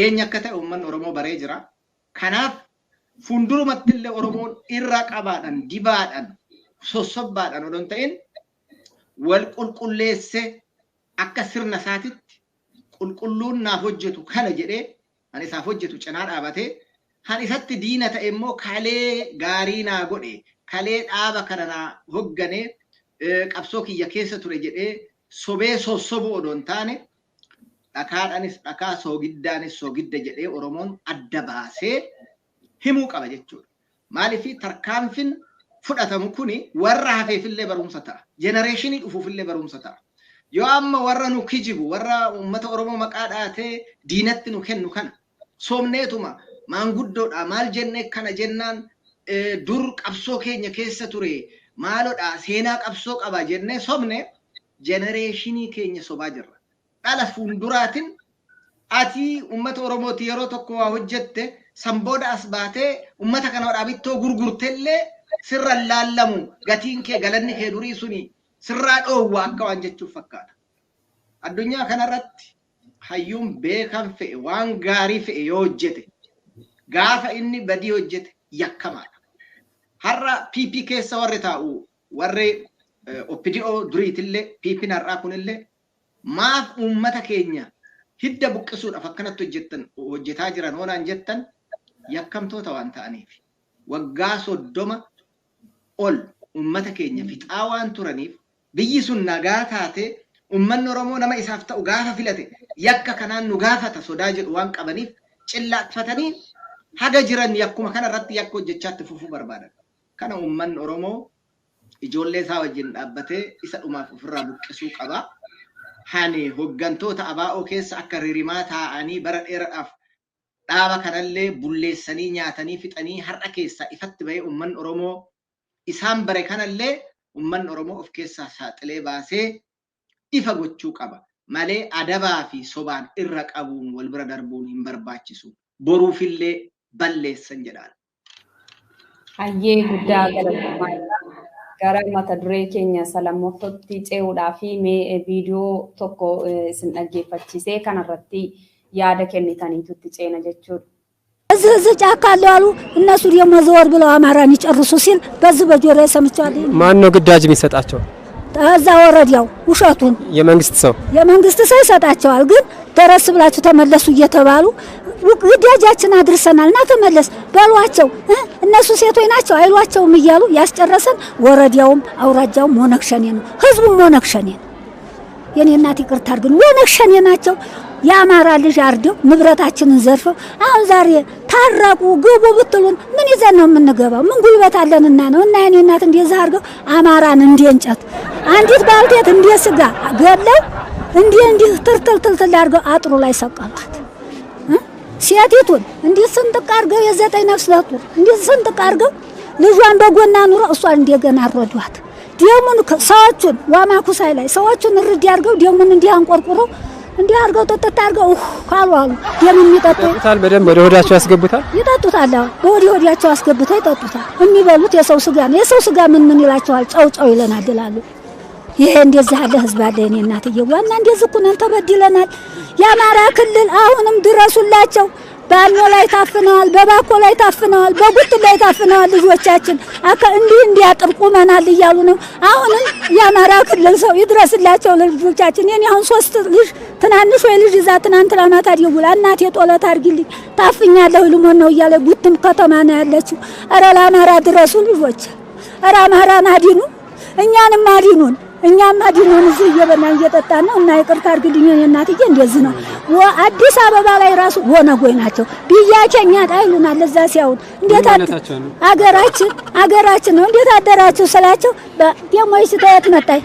eenyu akka ta'e uummanni Oromoo baree jira. Kanaaf fuuldurumatti illee Oromoon irraa qabaadhaan dibaadhaan sossobbaadhaan odoo hin ta'in wal qulqulleessee akka sirna isaatitti qulqulluun naaf hojjetu kana jedhee kan isaaf hojjetu cinaa dhaabatee kan isatti diina ta'e immoo kalee gaarii naa godhe kalee dhaaba kana naa hogganee qabsoo kiyya keessa ture jedhee sobee sossobuu odoo hin taane dhakaadhaanis dhakaa soogiddaanis soogidda jedhee Oromoon adda baasee himuu qaba jechuudha. Maaliif tarkaanfiin fudhatamu kuni warra hafeefillee barumsa ta'a. Jenereeshinii dhufuufillee barumsa ta'a. Yoo amma warra nu kijibu warra uummata Oromoo maqaa dhaatee diinatti nu kennu kana soomneetuma maanguddoodha maal jennee kana jennaan dur qabsoo keenya keessa ture maalodha seenaa qabsoo qaba jennee sobne jenereeshinii keenya sobaa jirra. Dhala fuulduraatiin ati uummata Oromooti yeroo tokko waa hojjette sambooda as baatee uummata kana dhaabittoo gurgurtellee sirra laallamu gatiin kee galanni kee durii suni sirraa dhoowwa akka waan jechuuf fakkaata. Addunyaa kanarratti hayyuun beekan fe'e waan gaarii fe'e yoo hojjete gaafa inni badii hojjete yakkamaadha. Har'a PP keessa warri taa'u warri OPDO duriitillee PP har'aa kunillee maaf uummata keenya hidda buqqisuudhaaf akkanatti hojjetaa jiran hoonaan jettan yakkamtoota waan ta'aniif waggaa 30 ol uummata keenya fixaa waan turaniif biyyi sun nagaa taate uummanni Oromoo nama isaaf ta'u gaafa filate yakka kanaan nu gaafata sodaa jedhu waan qabaniif cillaaqfatanii haga jiran yakkuma kanarratti yakka hojjechaatti fufuu barbaadan. Kana uummanni Oromoo ijoollee isaa wajjin dhaabbatee isa dhumaaf ofirraa buqqisuu qaba. Hani hoggantoota abaa'oo keessa akka ririmaa taa'anii bara dheeraadhaaf dhaaba kanallee bulleessanii nyaatanii fixanii har'a keessaa ifatti bahee uummanni Oromoo isaan bare kanallee umman Oromoo of keessaa saaxilee baasee ifa gochuu qaba. Malee adabaa fi sobaan irra qabuun wal bira darbuun hin barbaachisu. Boruufillee balleessan jedhaan. Hayyee guddaa galatoomaa gara mata duree keenya salamootatti ce'uudhaa fi mee viidiyoo tokko isin dhaggeeffachiisee kanarratti yaada kennitaniitutti ceena jechuudha. እዚህ ጫካ አሉ እነሱ ደግሞ ዘወር ብለው አማራን ይጨርሱ ሲል በዚህ በጆሮዬ ሰምቻለሁ። ማን ነው ግዳጅ የሚሰጣቸው? እዛ ወረዳው ውሸቱን የመንግስት ሰው ይሰጣቸዋል። ግን ደረስ ብላችሁ ተመለሱ እየተባሉ ግዳጃችን አድርሰናልና ተመለስ በሏቸው። እነሱ ሴቶች ናቸው አይሏቸውም እያሉ ያስጨረሰን ወረዳውም አውራጃውም ሞነክሸኔ ነው፣ ህዝቡም ሞነክሸኔ ነው። የኔ እናት ይቅርታ አድርጉን፣ ሞነክሸኔ ናቸው። የአማራ ልጅ አርደው ንብረታችንን ዘርፈው አሁን ዛሬ ታረቁ ግቡ ብትሉን ምን ይዘን ነው የምንገባው? ምን ጉልበት አለንና ነው? እና የኔ እናት እንደዛ አርገው አማራን እንደ እንጨት አንዲት ባልቴት እንደ ስጋ ገለው እንደ ትርትል አርገው አጥሩ ላይ ሰቀሏት። ሴቲቱን እንደ ስንጥቅ አርገው የዘጠኝ ነፍስ ለጡር እንደ ስንጥቅ አርገው ልጇን በጎና ኑሮ እሷን እንደገና አረዷት። ደሙን ሰዎቹን ዋማኩሳይ ላይ ሰዎቹን እርድ ያርገው ደሙን እንዲህ አንቆርቁረው እንዲህ አርገው ተጠጣ አርገው አሉ ደም የሚጠጡታል። በደም ወደ ሆዳቸው ያስገቡታል፣ ይጠጡታል። ወደ ሆዳቸው አስገብተው ይጠጡታል። የሚበሉት የሰው ስጋ ነው። የሰው ስጋ ምን ይላቸዋል? ጨው ይለናል ይላሉ። ይሄ እንደዚህ ያለ ህዝብ አለ። የኔ እናትዬ ዋና እንደዚህ እኮ ነን፣ ተበድለናል። የአማራ ክልል አሁንም ድረሱላቸው። ባኖ ላይ ታፍነዋል፣ በባኮ ላይ ታፍነዋል፣ በጉት ላይ ታፍነዋል። ልጆቻችን እንዲያጥር ቁመናል እያሉ ነው። አሁንም የአማራ ክልል ሰው ይድረስላቸው ለልጆቻችን። የኔ አሁን 3 ልጅ ትናንሽ ወይ ልጅ እዛ ትናንትና ማታ ደውላ እናቴ ጦለት አድርጊልኝ ታፍኛለሁ ልሞን ነው እያለ ጉትም ከተማ ነው ያለችው። ኧረ ለአማራ ድረሱ ልጆች፣ ኧረ አማራን አዲኑ፣ እኛንም አዲኑን። እኛም አዲኑን እዚህ እየበላን እየጠጣን ነው። እና ይቅርታ አድርግልኝ እናትዬ፣ እንደዚህ ነው። አዲስ አበባ ላይ ራሱ ወነጎይ ናቸው ቢያቸኛ ጣይሉናል። እዛ ሲያውን እንዴት አገራችን ነው እንዴት አደራችሁ ስላቸው ደሞ ይስተያት መጣይ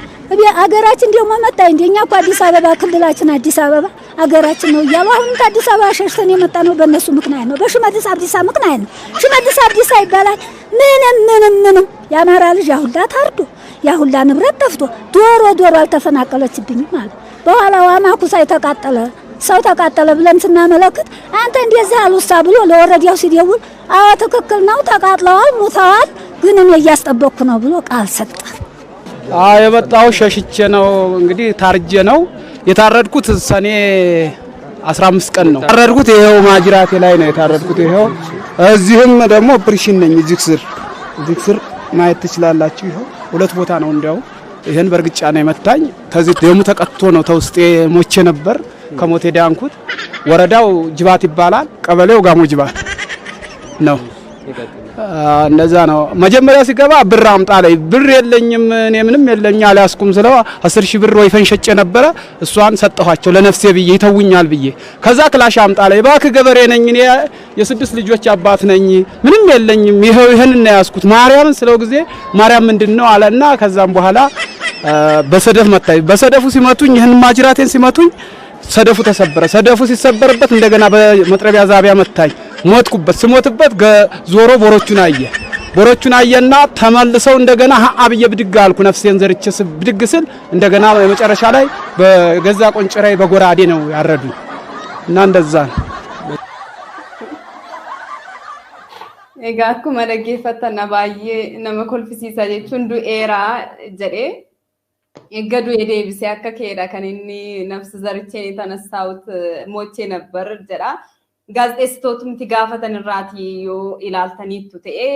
አገራችን ደሞ መጣይ እንደኛ እኮ አዲስ አበባ ክልላችን አዲስ አበባ አገራችን ነው እያሉ አሁን አዲስ አበባ ሸሽተን የመጣ ነው በእነሱ ምክንያት ነው፣ በሽመልስ አብዲሳ ምክንያት ነው። ሽመልስ አብዲሳ ይባላል። ምንም የአማራ ልጅ አሁላ ታርዶ ያሁላ ንብረት ጠፍቶ ዶሮ አልተፈናቀለችብኝም ማለት በኋላ ዋማኩሳይ ተቃጠለ ሰው ተቃጠለ ብለን ስናመለክት አንተ እንደዚህ አሉሳ ብሎ ለወረዳው ሲደውል አዎ ትክክል ነው ተቃጥለዋል ሙተዋል ግን እኔ እያስጠበቅኩ ነው ብሎ ቃል ሰጠ። የመጣው ሸሽቼ ነው እንግዲህ ታርጄ ነው የታረድኩት። ሰኔ 15 ቀን ነው ታረድኩት። ይሄው ማጅራቴ ላይ ነው የታረድኩት። ይሄው እዚህም ደግሞ ኦፕሬሽን ነኝ። እዚህ ስር ማየት ትችላላችሁ። ይሄው 2 ቦታ ነው እንዲያው ይሄን በርግጫ ነው የመታኝ። ከዚህ ደሙ ተቀጥቶ ነው ተውስጤ ሞቼ ነበር። ከሞቴ ዳንኩት። ወረዳው ጅባት ይባላል፣ ቀበሌው ጋሞ ጅባት ነው። እንደዛ ነው። መጀመሪያ ሲገባ ብር አምጣ ላይ ብር የለኝም እኔ ምንም የለኛ አልያዝኩም ስለው 10,000 ብር ወይፈን ሸጬ ነበረ። እሷን ሰጠኋቸው ለነፍሴ ብዬ ይተውኛል ብዬ። ከዛ ክላሽ አምጣ ላይ ባክ ገበሬ ነኝ እኔ የ6 ልጆች አባት ነኝ ምንም የለኝም ይሄን እና ያዝኩት ማርያምን ስለው ጊዜ ማርያም ምንድነው አለና ከዛም በኋላ በሰደፍ መታኝ። በሰደፉ ሲመቱኝ ይሄን ማጅራቴን ሲመቱኝ ሰደፉ ተሰበረ። ሰደፉ ሲሰበርበት እንደገና በመጥረቢያ ዛቢያ መታኝ። ሞትኩበት። ስሞትበት ዞሮ ቦሮቹን አየና ተመልሰው እንደገና አብዬ ብድግ አልኩ። ነፍሴን ዘርቼ ብድግ ስል እንደገና መጨረሻ ላይ በገዛ ቆንጭራይ በጎራዴ ነው ያረዱኝ እና እንደዛ ነው። Egaa akkuma dhaggeeffattan baay'ee nama kolfisiisa jechuun du'eeraa jedhee egaa du'ee deebisee akka keedha kan inni nafsi zaricheen tanasaawut mochee nabbar jedha. Gaazexeessitootni gaafatan irraati yoo ilaaltaniitu ta'ee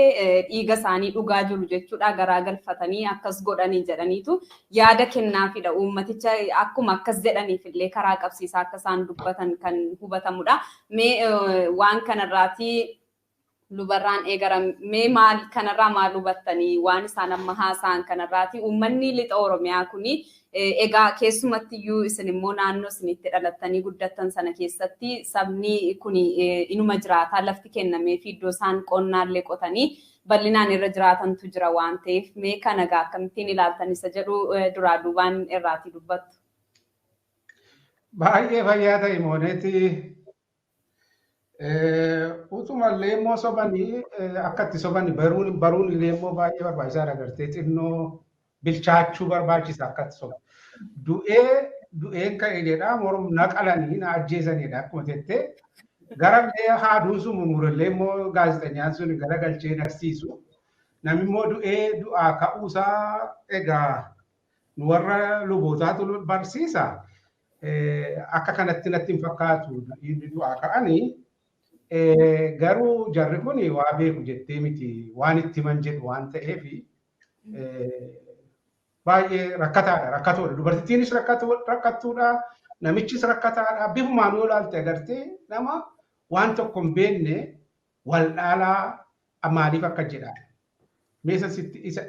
dhiiga isaanii dhugaa jiru jechuudha garaa galfatanii akkas godhanii jedhaniitu yaada kennaafidha. Uummaticha akkuma akkas jedhaniif illee karaa qabsiisaa akka isaan dubbatan kan hubatamudha. Mee waan kanarraati lubarraan eegaram mee maal kanarraa maal hubattanii waan isaan amma haasa'an kanarraati uummanni lixa Oromiyaa kuni egaa keessumatti iyyuu isin immoo naannoo isinitti dhalattanii guddattan sana keessatti sabni kuni inuma jiraata lafti kennamee fi iddoo isaan qonnaallee qotanii bal'inaan irra jiraatantu jira waan ta'eef mee kana egaa akkamittiin ilaaltan isa jedhu duraa duubaan irraati dubbattu. Baay'ee fayyaa ta'e mooneeti. Utuma leemmoo sobanii akkatti sobanii baruun leemmoo baay'ee barbaachisaadha gartee xinnoo bilchaachuu barbaachisa akkasuma. Du'een ka'eedha morm naqalanii na ajjeesanidha akkuma jettee garallee haaduun sun murmurallee immoo gaazexeessaan sun garagalchee narsiisu. Namni immoo du'aa ka'uusaa egaa nu warra lubootaatu barsiisa. Akka kanatti natti hin fakkaatu du'aa ka'anii garuu jarri kun waa beeku jettee miti waan itti himan jedhu waan ta'eef baay'ee rakkatoodha. Dubartittiinis rakkattuudha, namichis rakkataadha. Bifumaan yoo ilaalte agartee nama waan tokko hin beekne wal dhaalaa maaliif akka jedhaa. Meesa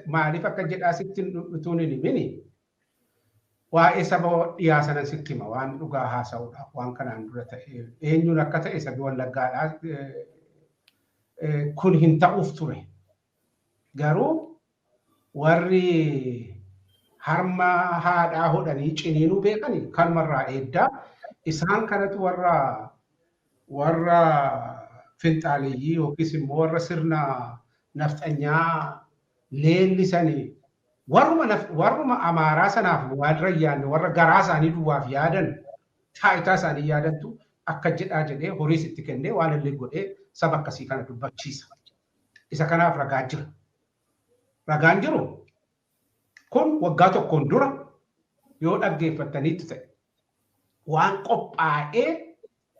maaliif akka jedhaa sitti utuun hin himini. Waa'ee saba dhiyaa sanan sitti hima waan dhugaa haasa'uudhaaf waan kanaan dura ta'e eenyuun akka ta'e sabi wallaggaadhaa kun hin ta'uuf ture. Garuu warri harma haadhaa hodhanii ciniinuu beekanii kanumarraa eeddaa isaan kanatu warra finxaaleeyyii yookiis immoo warra sirna nafxanyaa leellisanii warruma amaaraa sanaaf waan rayyaanne warra garaa isaanii duwwaaf yaadan taayitaa isaanii yaadantu akka jedhaa jedhee horiis itti kennee waan illee godhee saba akkasii kana dubbachiisa. Isa kanaaf ragaa jira. Ragaan jiru kun waggaa tokkoon dura yoo dhaggeeffataniitu ta'e waan qophaa'ee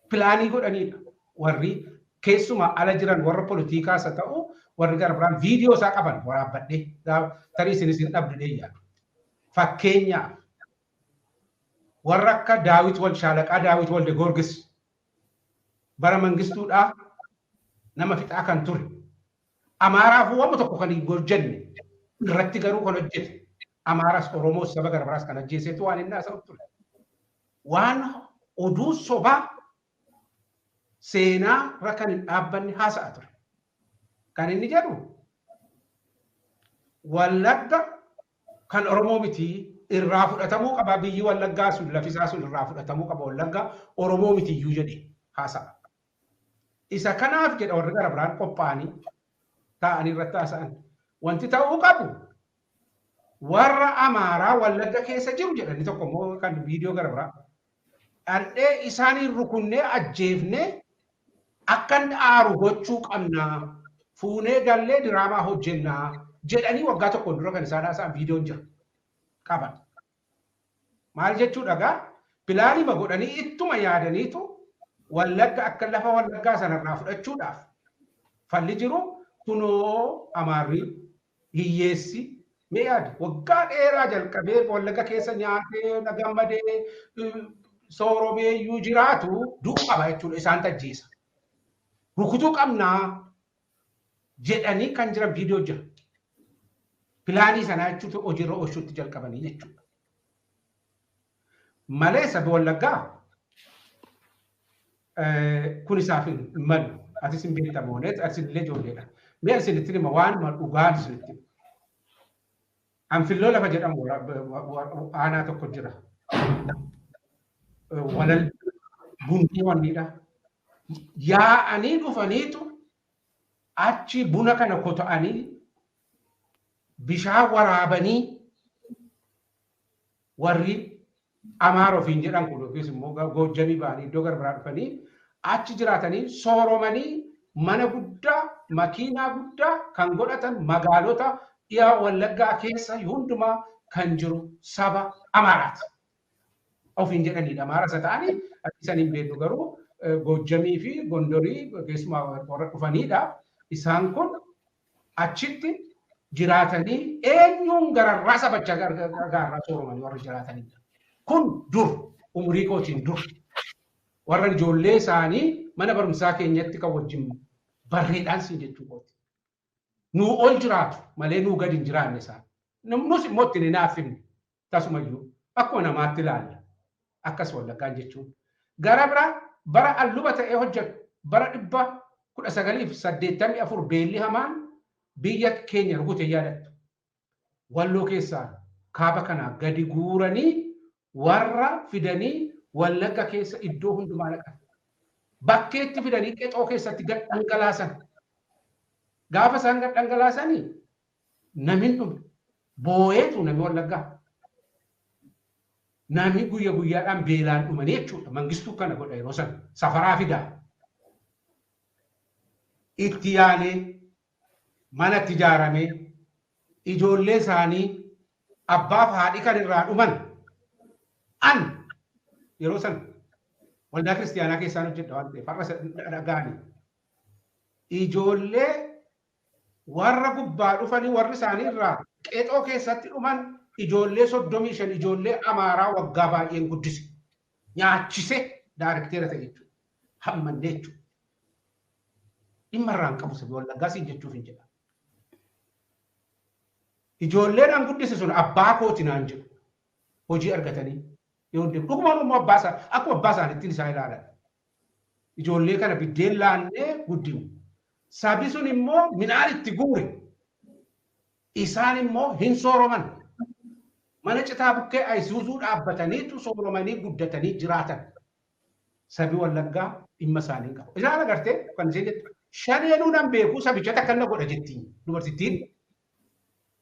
pilaanii godhaniidha. Warri keessumaa ala jiran warra politiikaas haa ta'u warri gara biraan viidiyoo isaa qaban waraabbadhee tarii isinis hin dhabdee yaadu. Fakkeenyaaf warra akka Daawit Shaalaqaa Daawit Walde Goorgis bara Mangistuudhaa nama fixaa kan ture. Amaaraaf waan tokko kan hin hojjenne irratti garuu kan hojjete. Amaaras Oromoos saba gara biraas kan ajjeeseetu waan inni haasa'u ture. Waan oduu sobaa seenaa irra kan hin dhaabbanne haasa'a ture. Kan inni jedhu Wallagga kan Oromoo miti irraa fudhatamuu qaba biyyi Wallaggaa sun lafisaa sun irraa fudhatamuu qaba Wallaggaa Oromoo miti iyyuu jedhee haasa'a. Isa kanaaf jedha warri gara biraan qophaa'anii taa'anii irratti haasa'an. Wanti ta'uu qabu warra Amaaraa Wallagga keessa jiru jedhanii tokko immoo kan viidiyoo gara biraa dhandhee isaanii rukunnee ajjeefnee akkan aaru gochuu qabnaa fuunee gallee diraamaa hojjennaa jedhanii waggaa tokkoon dura kan isaan haasa'an viidiyoon jira qaban. Maal jechuudha gaa pilaanii godhanii ittuma yaadaniitu Wallagga akka lafa Wallaggaa sanarraa fudhachuudhaaf falli jiru kunoo Amaarri hiyyeessi mee yaadu waggaa dheeraa jalqabee Wallagga keessa nyaatee nagammadee sooromee iyyuu jiraatu du'u qaba jechuudha isaan tajjiisa. Rukutuu qabnaa jedhanii kan jiran viidiyoo jira. Pilaanii sanaa jechuutu hojiirra oolchuutti jalqabanii jechuudha. Malee sabi Wallaggaa kun isaaf hin malu. Atis hin beektamoonee atis illee ijoolleedha. Mee isinitti hima waan dhugaan isinitti hima. Anfilloo lafa jedhamu aanaa tokko jira. Walal buntii wanniidha. Yaa'anii dhufaniitu achi buna kana kota'anii bishaan waraabanii warri Amaara ofiin jedhan kun yookiis immoo Goojjamii ba'anii iddoo gara biraa dhufanii achi jiraatanii sooromanii mana guddaa makiinaa guddaa kan godhatan magaalota dhiyaa Wallaggaa keessa hundumaa kan jiru saba Amaaraati. Ofiin jedhanidha. Amaara isa ta'anii isaan hin beeknu garuu Goojjamii fi Gondorii keessumaa warra dhufanidha. Isaan kun achitti jiraatanii eenyuun gararraa sabachaa gararraa sooromanii warra jiraatanidha. Kun dur umurii kootiin dur warra ijoollee isaanii mana barumsaa keenyatti kan wajjin barreedhaan siin jechuu kooti. Nuu ol jiraatu malee nuu gadi hin jiraanne isaan. Nus immoo itti ni naafifne tasumayyuu akkuma namaatti ilaalla. Akkas Wallaggaan jechuun. Gara biraa bara alluba ta'ee hojjetu bara 1984 beelli hamaan biyya keenya rukute yaadattu. Walloo keessaa kaaba kanaa gadi guuranii warra fidanii Wallagga keessa iddoo hundumaa dhaqan. Bakkeetti fidanii qexoo keessatti gad dhangalaasan. Gaafa isaan gad dhangalaasanii namni dhume boo'eetu namni Wallaggaa. Namni guyya guyyaadhaan beelaan dhumanii jechuudha. Mangistuu kana godha yeroo sana safaraa fidaa. Itti yaanee manatti ijaaramee ijoollee isaanii abbaaf haadhi kan irraa dhuman an yeroo sana waldaa kiristiyaanaa keessaan hojjedha waan ta'eef har'a dhagaanii ijoollee warra gubbaa dhufanii warri isaanii irraa qeexoo keessatti dhuman ijoollee 35 ijoollee amaaraa waggaa baay'een guddise nyaachise daarekteera ta'e jechuudha hammannee jechuudha. Dhimma irraan qabu sabii Wallaggaa siin jechuuf hin jedha. Ijoolleen an guddise sun abbaa kooti naan jedhu hojii argatanii yoo deemu dhugumaan immoo akkuma abbaa isaaniittiin isaa ilaalan. Ijoollee kana biddeen laannee guddinu. Sabi sun immoo midhaan itti guure. Isaan immoo hin sooroman. Mana citaa bukkee Ayisuuzuu dhaabbataniitu sooromanii guddatanii jiraatan. Sabi Wallaggaa dhimma isaanii qabu. Isaan agartee kan isheen jettu shaneenuu nan beeku sabicha takka na godha jettiin dubartittiin.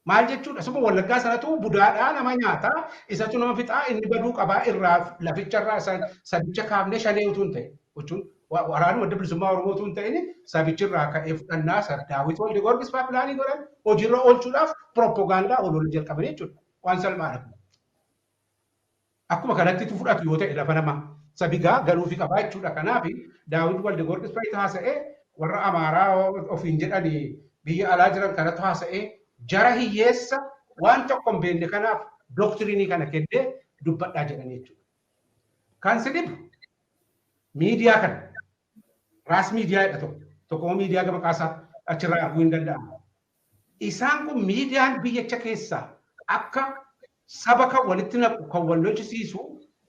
Maal jechuudha suma Wallaggaa sanatu budaadhaa nama nyaataa isatu nama fixaa inni baduu qabaa irraa laficharraa sabicha kaafnee shanee utuu hin ta'e jechuun waraana madda bilisummaa Oromoo utuu hin ta'in sabichirraa ka'ee fudhannaa Daawit Walde Goorgis pilaanii godhan hojiirra oolchuudhaaf pirooppogaandaa olooluu jalqaban jechuudha waan salphaadha. Akkuma kanatti fudhatu yoo ta'e lafa nama sabigaa galuufi qabaa jechuudha. Kanaaf Daawit Walde Goorgis haasa'ee warra Amaaraa ofiin jedhanii biyya alaa jiran kanatu haasa'ee jara hiyyeessa waan tokko hin beekne kanaaf doktiriinii kana kennee dubbadhaa jedhan jechuudha. Kan si dhibu miidiyaa kana raas miidiyaa jedha tokko miidiyaa gama qaasaa achirraa arguu hin danda'amu. Isaan kun miidiyaan biyyicha keessaa akka saba kan walitti naqu kan wal lolchisiisu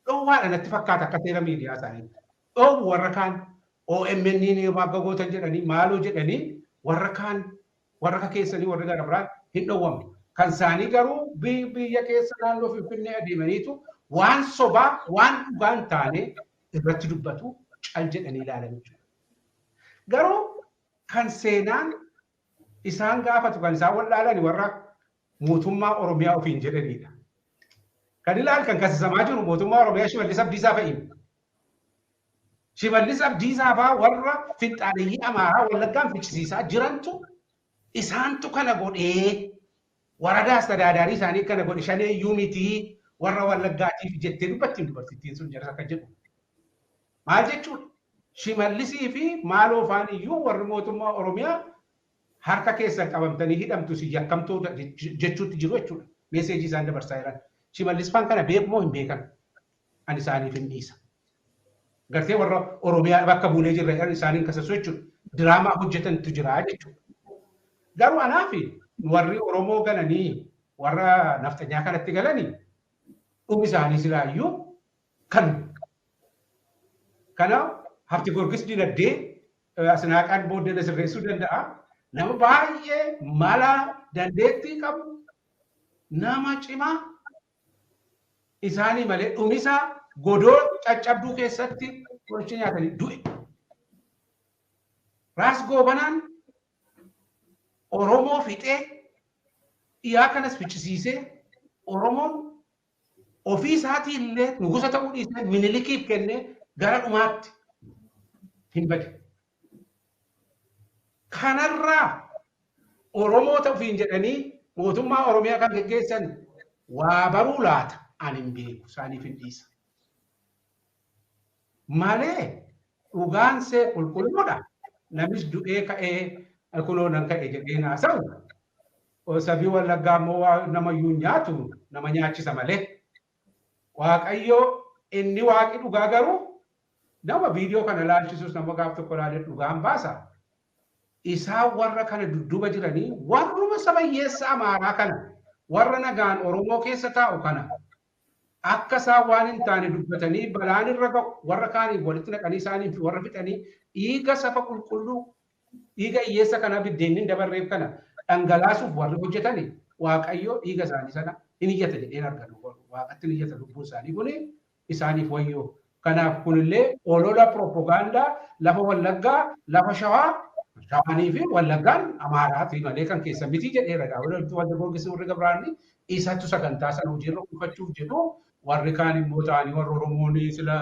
dhoowwaadha natti fakkaata akka seera miidiyaa isaanii. Dhoowwu warra kaan OMN ni maggagootan jedhanii maaloo jedhanii warra kaan warra keessanii warra gara biraan hin dhoowwamne. Kan isaanii garuu biyya keessa naannoo Finfinnee adeemaniitu waan sobaa waan dhugaa hin taane irratti dubbatu cal jedhanii ilaalan jechuudha. Garuu kan seenaan isaan gaafatu kan isaan wallaalan warra mootummaa Oromiyaa ofiin jedhanidha. Kan ilaal kan kasisamaa jiru mootummaa Oromiyaa Shimallis Abdiisaa fa'iin. Shimallis Abdiisaa fa'aa warra finxaaleeyyii Amaaraa Wallaggaan fichisiisaa jirantu isaantu kana godhee waradaa astadaadaarii isaanii kana godhe shanee iyyuu mitii warra Wallaggaatiif jettee dubartittiin sun jara akka jedhu. Maal jechuudha? Shimallisii fi maaloo faan iyyuu warri mootummaa Oromiyaa harka keessan qabamtanii hidhamtu si yakkamtoota jechuutti jiru jechuudha. Meeseejii isaan dabarsaa jiran. Shimallis faan kana beekumoo hin beekan? Ani isaaniif hin dhiisa. Gartee warra Oromiyaa bakka buunee jirra isaaniin kasasu jechuudha. Diraamaa hojjetantu jira jechuudha. Garuu anaaf warri Oromoo galanii warra naftanyaa kanatti galanii dhumi isaanii silaayyuu kan kanaaf Habti Goorgis dinagdee Asinaaqaan booddee sirreessuu danda'a. Nama baay'ee mala dandeettii qabu nama cimaa isaanii malee dhumisaa godoo caccabduu keessatti qoricha nyaatanii du'e. Raas Goobanaan Oromoo fixee dhiyaa kanas fichisiisee Oromoon ofii isaatii illee nugusa ta'uu dhiisee Minilikiif kennee gara dhumaatti hin bade. Kanarraa Oromoota ofiin jedhanii mootummaa Oromiyaa kan geggeessan waa baruu laata ani hin beeku isaaniif hin dhiisa. Malee dhugaan see qulqulluudha. Namis du'ee ka'ee kunoo nan ka'e jedhee haasa'u. Sabii Wallaggaa immoo nama iyyuu nyaatu nama nyaachisa malee. Waaqayyo inni waaqi dhugaa garuu nama viidiyoo kana ilaalchisuus nama gaaf tokko ilaalee dhugaan baasa. Isaan warra kana dudduuba jiranii warruma saba hiyyeessa Amaaraa kana warra nagaan Oromoo keessa taa'u kana akka isaan waan hin taane dubbatanii balaan irra ga'u warra kaaniif walitti naqanii isaaniif warra fixanii dhiiga saba qulqulluu dhiiga hiyyeessa kana biddeenni dabarreef kana dhangalaasuuf warri hojjetani Waaqayyo dhiiga isaanii sana hin iyyata jedheen arganu. Waaqatti hin iyyata lubbuu isaanii kuni isaaniif wayyoo. Kanaaf kunillee olola pirooppogaandaa lafa Wallaggaa lafa Shawaa fi Wallaggaan Amaaraa fi malee kan keessa miti jedheera. Daawwitu Walde Goorgis warri Gabraanii isatu sagantaa sana hojiirra oolfachuuf jedhu warri kaan immoo ta'anii warra Oromoonii sila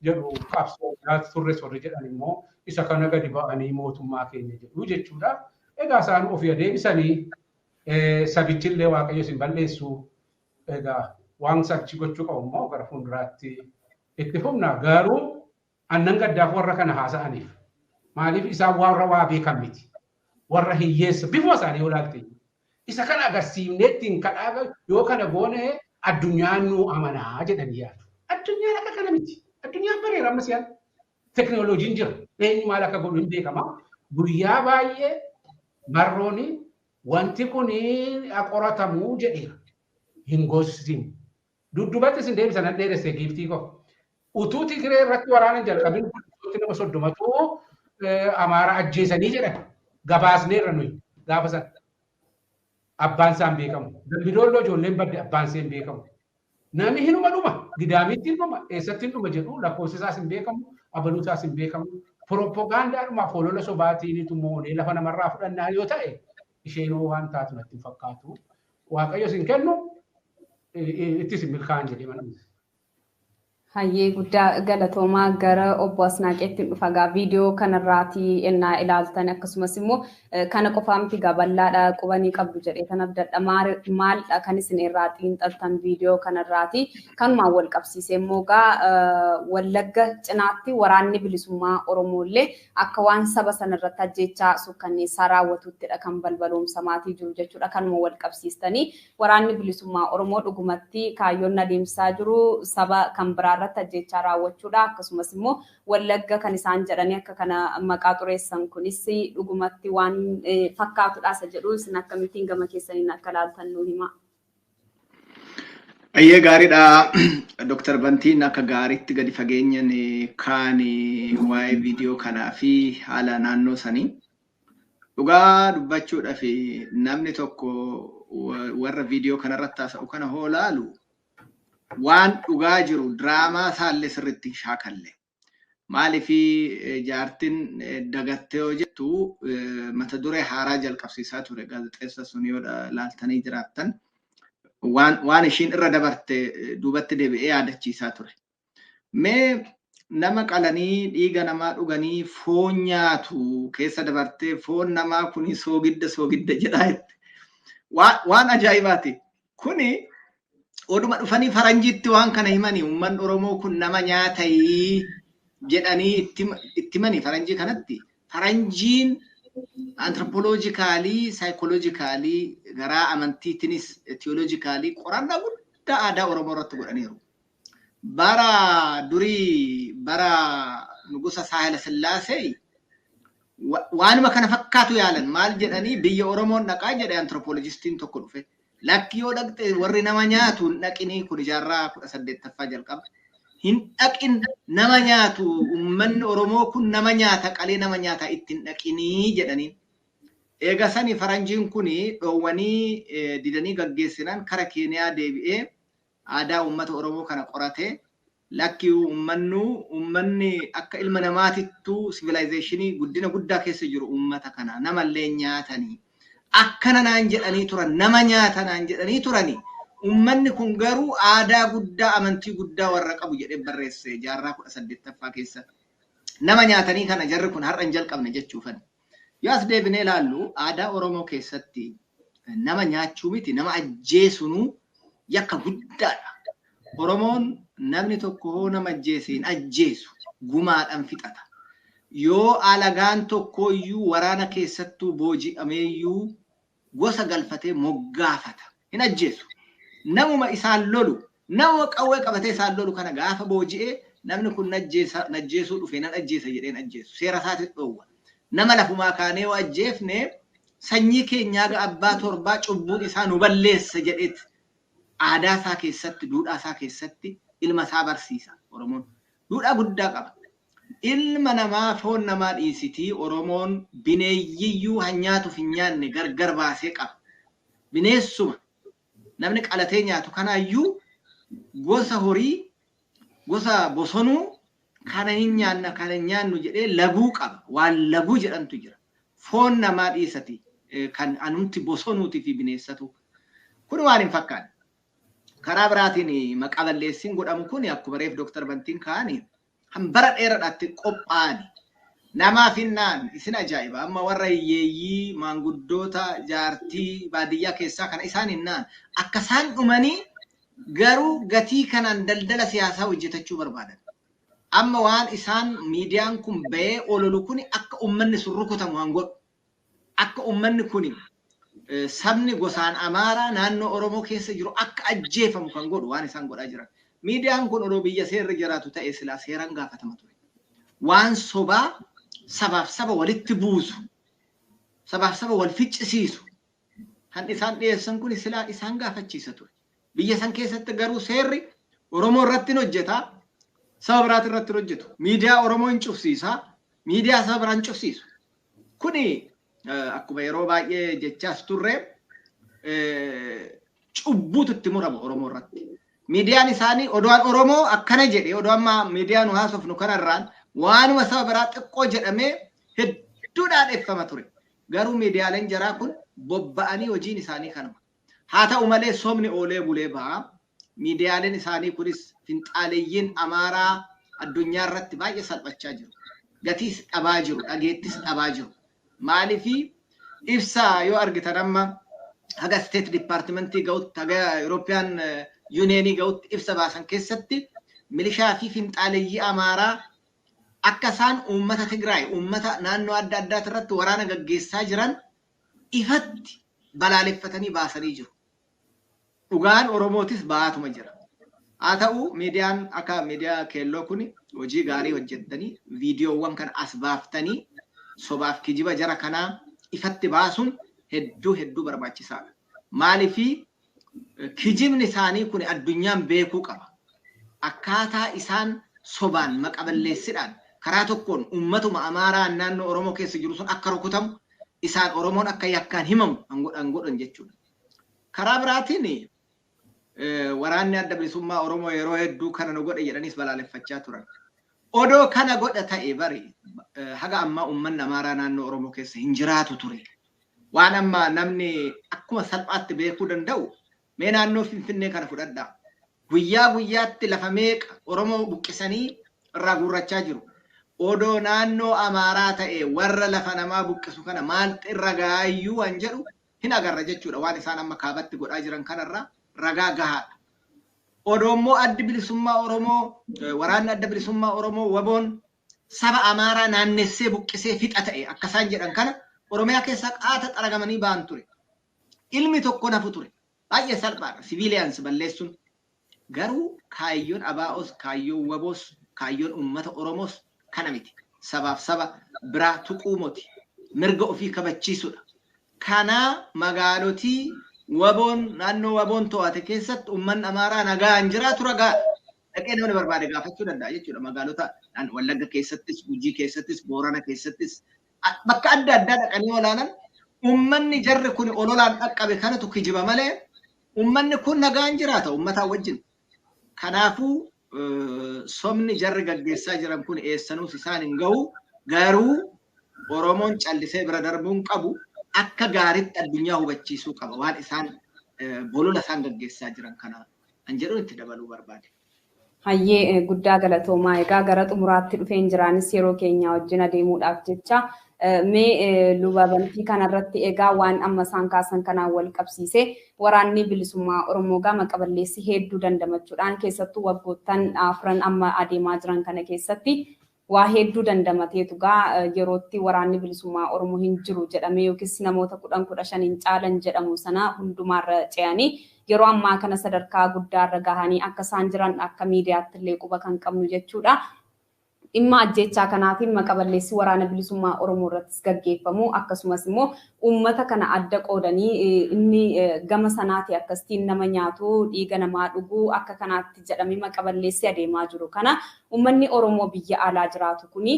jedhu qabsoo turre sorri jedhan immoo isa kana gadi ba'anii mootummaa keenya jedhu jechuudha. Egaa isaan ofii adeemsanii sabichillee Waaqayyo isin balleessu egaa waan sabichi gochuu qabu immoo gara fuulduraatti itti fufna. Garuu annan gaddaaf warra kana haasa'aniif maaliif isaan warra waa beekan miti warra hiyyeessa bifuma isaanii olaaltee isa kana agarsiifnee ittiin kadhaa yoo kana goone addunyaan nu amanaa jedhanii yaadu. Addunyaan akka kana miti. Addunyaan bareera amma si'an teknooloojiin jira. Eenyu maal akka godhu hin beekama. Guyyaa baay'ee marrooni wanti kun qoratamuu jedheera. Hin goosisin. Dudduubatti isin deebisan an dheeressee giiftii koo. Utuu Tigiree irratti waraana jalqabin nama 30 Amaara ajjeesanii jedhan gabaasneerra nuyi gaafa sana. Abbaan isaan beekamu. Dambidolloo ijoolleen badde abbaan isaan beekamu. Namni hinuma dhuma gidaamitti hin dhuma eessatti hin dhuma jedhu lakkoofsi isaas hin beekamu abaluu isaas hin beekamu. Propoogaandaadhuma foolola sobaatiinitu moonee lafa namarraa fudhannaa yoo ta'e isheenoo waan taatu natti hin fakkaatu. Waaqayyo isin kennu ittis hin milkaa'an jedhee mana. Hayyee guddaa galatoomaa gara obbo Asnaaqeetti dhufagaa viidiyoo kanarraatii ennaa ilaaltan akkasumas immoo kana qofaa miti gaballaadha qubanii qabdu jedhee kan abdadha maalidha kan isin irraa xiinxaltan viidiyoo kanarraatii kanumaan wal qabsiisee immoo Wallagga cinaatti waraanni bilisummaa Oromoollee akka waan saba sanarratti ajjechaa sukkanneessaa raawwatuttidha kan balbaloomsa maatii jiru jechuudha kanuma wal qabsiistanii waraanni bilisummaa Oromoo dhugumatti kaayyoon adeemsaa jiru saba kan biraa ajjechaa raawwachuudha akkasumas immoo Wallagga kan isaan jedhanii akka kana maqaa xureessan kunis dhugumatti waan fakkaatudha isa jedhu isin akkamittiin gama keessaniin akka ilaaltan nuu hima. Ayyee gaariidha Dr. Bantiin akka gaariitti gadi fageenyan kaan waa'ee viidiyoo kanaa fi haala naannoo sanii dhugaa dubbachuudhaaf namni tokko warra viidiyoo kanarratti haasa'u kana hoo laalu waan dhugaa jiru diraamaa isaallee sirriitti shaakalle. Maaliifi jaartiin dagattee yoo jettu mata duree haaraa jalqabsiisaa ture gaazexeessa sun yoo laaltanii jiraattan waan ishiin irra dabarte duubatti deebi'ee yaadachiisaa ture. Mee nama qalanii dhiiga namaa dhuganii foon nyaatu keessa dabartee foon namaa kuni soogidda jedhaa jetti. Waan ajaa'ibaati. Kuni oduma dhufanii faranjiitti waan kana himanii uummanni Oromoo kun nama nyaatai jedhanii itti manii faranjii kanatti faranjiin anthropologically psychologically garaa amantiitinis theologically qorannaa guddaa aadaa Oromoo irratti godhaniiru. Bara durii bara nugusa Saahila Sillaasee waanuma kana fakkaatu yaalan maal jedhanii biyya Oromoon dhaqaa jedhe anthropologistiin tokko dhufe. Lakki yoo dhaqxe warri nama nyaatu hin dhaqinii kun jaarraa 18ffaa jalqaba. Hin dhaqin nama nyaatu uummanni Oromoo kun nama nyaata qalee nama nyaata ittiin dhaqinii jedhanii. Eega sani faranjiin kun dhoowwanii didanii gaggeessinaan kara Keeniyaa deebi'ee aadaa uummata Oromoo kana qoratee lakki uummanni akka ilma namaatittuu civilizationii guddina guddaa keessa jiru uummata kana namallee nyaatanii. Akkana naan jedhanii turan nama nyaata naan jedhanii turani uummanni kun garuu aadaa guddaa amantii guddaa warra qabu jedhee barreesse jaarraa 18ffaa keessa nama nyaatanii kana jarri kun har'a hin jalqabne jechuufan yoo as deebinee ilaallu aadaa Oromoo keessatti nama nyaachuu miti nama ajjeesunu yakka guddaadha. Oromoon namni tokko hoo nama ajjeesiin ajjeesu gumaadhaan fixata. Yoo alagaan tokko iyyuu waraana keessattuu booji'ameeyyuu gosa galfatee moggaafata hin ajjeesu. Namuma isaan lolu nama qawwee qabatee isaan lolu kana gaafa booji'ee namni kun najjeesuu dhufe nan ajjeesa jedheen ajjeesu seera isaatti dhoowwa. Nama lafumaa kaanee yoo ajjeefne sanyii keenyaa abbaa torbaa cubbuun isaa nu balleessa jedheet aadaa isaa keessatti duudhaa isaa keessatti ilma isaa barsiisa Oromoon. Duudhaa guddaa qaba. Ilma namaa foon namaa dhiisitii Oromoon bineeyyiyyuu hanyaatuuf hin nyaanne gargar baasee qaba. Bineessuma namni qalatee nyaatu kanaayyuu gosa horii gosa bosonuu kana hin nyaannu jedhee laguu qaba. Waan laguu jedhantu jira. Foon namaa dhiisati kan anumti bosonuutii fi bineessatu. Kun waan hin fakkaanne. Karaa biraatiin maqaa balleessiin godhamu kun akkuma reef Dr. Bantiin kaa'anii hambara dheeraadhaatti qophaa'ani. Namaaf hinnaan isin ajaa'iba. Amma warra hiyyeeyyii maanguddoota jaartii baadiyyaa keessaa kana isaan hinnaan akka isaan dhumanii garuu gatii kanaan daldala siyaasaa hojjetachuu barbaadan. Amma waan isaan miidiyaan kun ba'ee ololu kun akka uummanni sun rukutamu waan godhu. Akka uummanni kun sabni gosaan Amaaraa naannoo Oromoo keessa jiru akka ajjeefamu kan godhu waan isaan godhaa jiran. Miidiyaan kun odoo biyya seerri jiraatu ta'e silaa seeraan gaafatama ture. Waan sobaa sabaaf saba walitti buusu, sabaaf saba wal ficcisiisu. Han isaan dhiyeessan kun silaa isaan gaafachiisa ture. Biyya san keessatti garuu seerri Oromoo irratti hojjeta, saba biraati irratti hojjetu. Miidiyaa Oromoo hin cufsiisa, miidiyaa saba biraan cufsiisu. Kuni akkuma yeroo baay'ee jechaas turre cubbuutu itti murama Oromoo irratti. Miidiyaan isaanii odaan Oromoo akkana jedhe odoo amma miidiyaan haasofnu kanarraan waanuma saba biraa xiqqoo jedhamee hedduudhaan eeffama ture. Garuu miidiyaaleen jaraa kun bobba'anii hojiin isaanii kanuma. Haa ta'u malee somni oolee bulee ba'a. Miidiyaaleen isaanii kunis finxaaleeyyiin Amaaraa addunyaa irratti baay'ee salphachaa jiru. Gatiis dhabaa jiru, dhageettis dhabaa jiru. Maaliifii ibsaa yoo argitan amma haga State Departmentii ga'utti haga European Unionii ga'utti ibsa baasan keessatti milishaa fi finxaaleeyyii Amaaraa akka isaan uummata Tigraay, uummata naannoo adda addaa irratti waraana gaggeessaa jiran ifatti balaaleffatanii baasanii jiru. Dhugaan Oromootis baatuma jira. Haa ta'u miidiyaan akka miidiyaa keelloo kun hojii gaarii hojjettanii viidiyoowwan kan as baaftanii sobaaf kijiba jara kanaa ifatti baasuun hedduu barbaachisaadha. Maaliifii kijibni isaanii kun addunyaan beekuu qaba. Akkaataa isaan sobaan maqaballeessidhaan karaa tokkoon uummatuma Amaaraa naannoo Oromoo keessa jiru sun akka rukutamu isaan Oromoon akka yakkaan himamu godhan jechuudha. Karaa biraatiin waraanni adda bilisummaa Oromoo yeroo hedduu kana nu godhe jedhanis balaaleffachaa turan. Odoo kana godha ta'e bari haga ammaa uummanni Amaaraa naannoo Oromoo keessa hin jiraatu ture. Waan amma namni akkuma salphaatti beekuu danda'u mee naannoo Finfinnee kana fudhadhaa. Guyyaa guyyaatti lafa meeqa Oromoo buqqisanii irraa guurrachaa jiru. Odoo naannoo Amaaraa ta'e warra lafa namaa buqqisu kana maaltu irra gaayyuu waan jedhu hin agarra jechuudha. Waan isaan amma kaabatti godhaa jiran kanarraa ragaa gahaadha. Odoo immoo addi bilisummaa Oromoo waraanni adda bilisummaa Oromoo waboon saba Amaaraa naannessee buqqisee fixa ta'e akka isaan jedhan kana Oromiyaa keessaa qaata xaragamanii ba'an ture. Ilmi tokko nafu ture. Baay'ee salphaadha. Siviiliyaans balleessuun. Garuu kaayyoon ABO's, kaayyoon waboos, kaayyoon uummata Oromoos kana miti. Sabaaf saba biraa tuquu miti. Mirga ofii kabachiisudha. Kana magaalotii waboon naannoo waboon to'ate keessatti uummanni Amaaraa nagaan jiraatu ragaa dhaqee namni barbaade gaafachuu danda'a jechuudha. Magaalota Wallagga keessattis, Gujii keessattis, Boorana keessattis bakka adda addaa dhaqanii olaanan uummanni jarri kun ololaan dhaqqabe kanatu kijiba malee uummanni kun nagaan jiraata uummataa wajjin. Kanaafuu somni jarri gaggeessaa jiran kun eessanuus isaan hin gahu. Garuu Oromoon callisee bira darbuun qabu akka gaariitti addunyaa hubachiisuu qaba waan isaan bolola isaan gaggeessaa jiran kana an jedhu itti dabaluu barbaade. Hayyee guddaa galatoomaa egaa gara xumuraatti dhufeen jiraanis yeroo keenya wajjin adeemuudhaaf jecha mee luba bantii kanarratti egaa waan amma isaan kaasan kanaan wal qabsiise waraanni bilisummaa Oromoo gama qaballeessi hedduu dandamachuudhaan keessattuu waggoottan afran amma adeemaa jiran kana keessatti waa hedduu dandamateetu gaa yerootti waraanni bilisummaa Oromoo hin jiru jedhamee yookiis namoota 15 caalan jedhamu sana hundumaarra ce'anii yeroo ammaa kana sadarkaa guddaarra gahanii akka isaan jiran akka miidiyaatti illee quba kan qabnu jechuudha. Dhimma ajjechaa kanaatiin maqaballeessi waraana bilisummaa Oromoo irrattis gaggeeffamu akkasumas immoo uummata kana adda qoodanii inni gama sanaati akkasitiin nama nyaatu dhiiga namaa dhuguu akka kanaatti jedhamee maqaballeessi adeemaa jiru kana uummanni Oromoo biyya alaa jiraatu kuni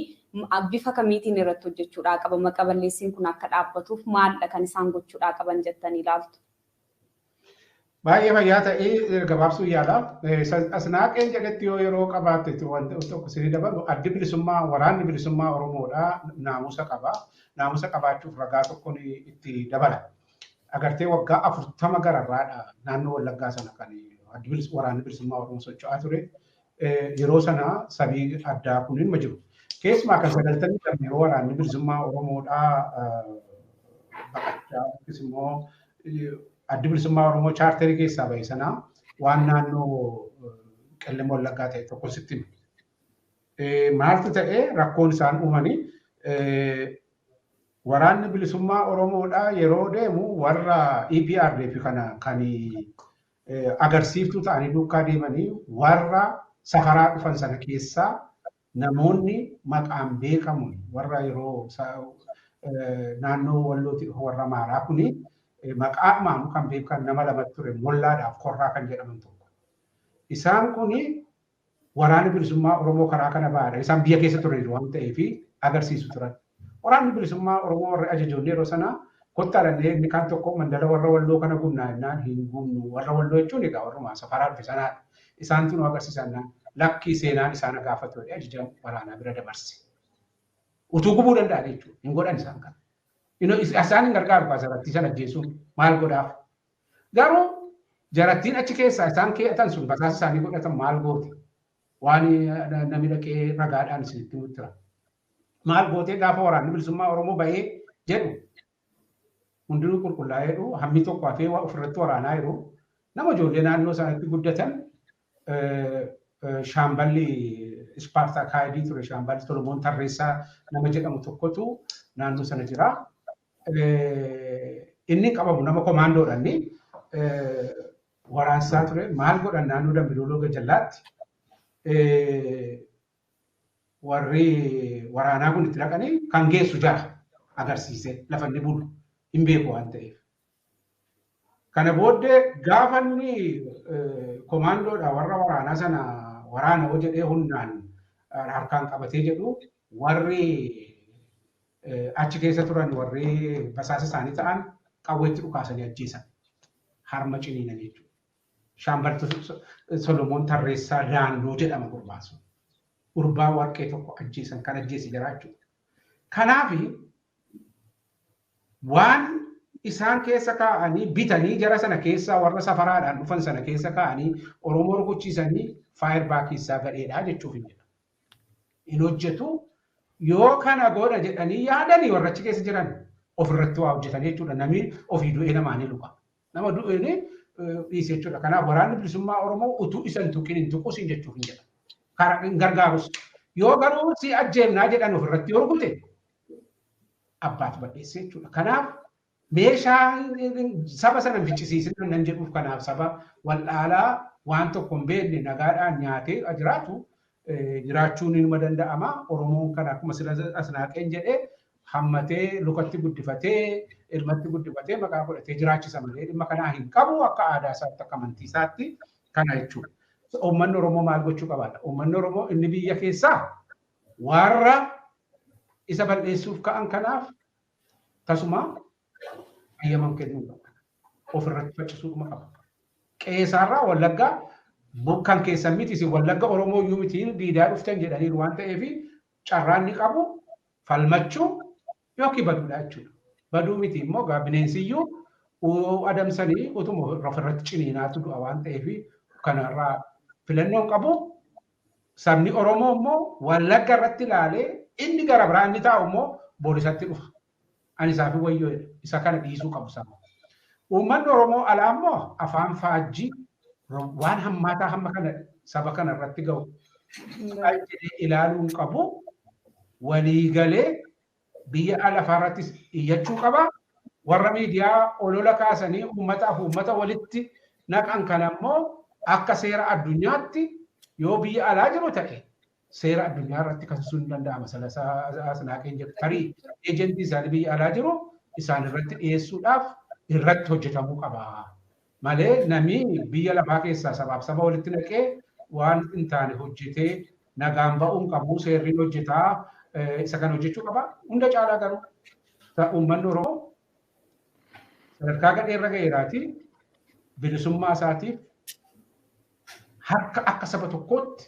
bifa kamiitiin irratti hojjechuudhaa qaba maqaballeessiin kun akka dhaabbatuuf maalla kan isaan gochuudhaa qaban jettanii ilaaltu. Baay'ee fayyaa ta'ee gabaabsuu yaala. Asnaaqeen jedhetti yoo yeroo qabaatte wanti tokko isin dabalu addi bilisummaa waraanni bilisummaa Oromoodhaa naamusa qaba. Naamusa qabaachuuf ragaa tokkoon itti dabala. agartee waggaa 40 gararraadha naannoo Wallaggaa sana kan waraanni bilisummaa Oromoo socho'aa ture. Yeroo sana sabii addaa kun hin jiru. Keessumaa kan 90 yeroo waraanni bilisummaa Oromoodhaa baqachaa yookiis immoo addi bilisummaa Oromoo chaarterii keessaa bahe sana waan naannoo qellem Wallaggaa ta'e tokko sitti maaltu ta'e rakkoon isaan uumanii waraanni bilisummaa Oromoodhaa yeroo deemu warra EPRDF kana kan agarsiiftuu ta'anii duukaa deemanii warra safaraa dhufan sana keessaa namoonni maqaan beekamu warra yeroo naannoo Wallootti warra Amaaraa kuni maqaa maamu kan beekan nama lamatti ture Mollaadhaaf Korraa kan jedhaman tokko. Isaan kuni waraanni bilisummaa Oromoo karaa kana baadha. Isaan biyya keessa turan waan ta'eef agarsiisu turan. Waraanni bilisummaa Oromoo warra ajajoonni yeroo sana kottaadhaan inni kan tokko mandala warra Walloo kana gumnaa jennaan hin gumnu. Warra Walloo jechuun egaa warrumaa safaraa dhufe sanaadha. Isaan tunu agarsiisan lakkii seenaan isaan gaafatu ajaja waraanaa bira dabarse. Utuu gubuu danda'a jechuudha. Hin godhan isaan kana. Isaan hin gargaaru asirratti sana ajjeesuun maal godhaaf. Garuu jarattiin achi keessaa isaan kee'atan sun basaasa isaanii godhatan maal gooti. Waan namni dhaqee ragaadhaan isinitti muttira. Maal gootee gaafa waraanni bilisummaa Oromoo bahee jedhu hundinuu qulqullaa'ee jedhu hammi tokko hafee ofirratti waraanaa jiru nama ijoollee naannoo sanatti guddatan shaamballi Ispaartaa Kaayidii ture shaamballi Solomoon Tarreessaa nama jedhamu tokkotu naannoo sana jira. Inni qabamu nama komaandoodhaan waraansaa ture maal godhan naannoo Dambidooloo Gajallaatti warri waraanaa kun itti dhaqanii kan geessu jaha agarsiise lafa inni bulu hin beeku waan ta'eef. Kana booddee gaafa inni komaandoodha warra waraanaa sana waraana hoo jedhee humnaan harkaan qabatee jedhu warri achi keessa turan warri basaasa isaanii ta'an qawweetti dhukaasanii ajjeesan harma ciniinan jechuudha. Shaamballi Solomoon Tarreessaa Daandoo jedhama gurbaasu. Urbaa warqee tokko ajjeesan kan ajjeese jiraachuudha. Kanaaf waan isaan keessa kaa'anii bitanii jara sana keessaa warra safaraadhaan dhufan sana keessa kaa'anii Oromoo rukuchiisanii faayirbaa keessaa gadheedhaa jechuuf hin jedhamu. Hin hojjetu yoo kana godha jedhanii yaadanii warra achi keessa jiran ofirratti waa hojjetan jechuudha. Namni ofii du'ee namaanii luqa. Nama du'ee dhiise jechuudha. Kanaaf waraanni bilisummaa Oromoo utuu isan tuqin hin tuqus hin jechuuf hin jedhamu. Karaa hin gargaarus. Yoo garuu si ajjeemnaa jedhan ofirratti yoo rukute abbaatu badheesse jechuudha. Kanaaf meeshaa saba sana ficcisiisin nan jedhuuf kanaaf saba waldhaalaa waan tokko hin beekne nagaadhaan nyaatee jiraatu jiraachuun inuma danda'ama. Oromoon kana akkuma asnaaqeen jedhee hammatee lukatti guddifatee ilmatti guddifatee maqaa godhatee jiraachisa malee dhimma kanaa hin qabu akka aadaa isaatti akka amantii isaatti kana jechuudha. Uummanni Oromoo maal gochuu qabaadha? Uummanni Oromoo inni biyya keessaa warra isa balleessuuf ka'an kanaaf tasuma ayyaman kennuu qaba. Ofirratti faccisuudhuma qaba. Qeessaarraa Wallaggaa bukkan keessan miti isin Wallagga Oromoo iyyuu miti diidaa dhuftan jedhaniiru waan ta'eef carraan ni qabu falmachuu yookiin baduudha jechuudha. Baduu miti immoo bineensiyyuu adamsanii utuma ofirratti ciniinaatu du'a waan ta'eef kanarraa filannoon qabu sabni Oromoo immoo Wallagga irratti ilaalee inni gara biraa inni taa'u immoo boolisatti dhufa. Ani isaaf wayyoo isa kana dhiisuu qabu saba. Uummanni Oromoo alaa immoo afaan faajjii waan hammaataa hamma kana saba kana irratti ga'u ilaaluun qabu waliigalee biyya alafaarrattis iyyachuu qaba. Warra miidiyaa olola kaasanii uummata walitti naqan kana immoo akka seera addunyaatti yoo biyya alaa jiru ta'e seera addunyaa irratti kaasisuun ni danda'ama. Asnaaqeen jedhu tarii eejentii isaanii biyya alaa jiru isaan irratti dhiyeessuudhaaf irratti hojjetamuu qaba. Malee namni biyya lafaa keessaa sabaaf saba walitti naqee waan hin taane hojjetee nagaan ba'uun qabu seerriin hojjetaa isa kan hojjechuu qaba. Hunda caalaa garuu uummanni Oromoo sadarkaa gadheerra ga'eeraati bilisummaa isaatiif harka akka saba tokkootti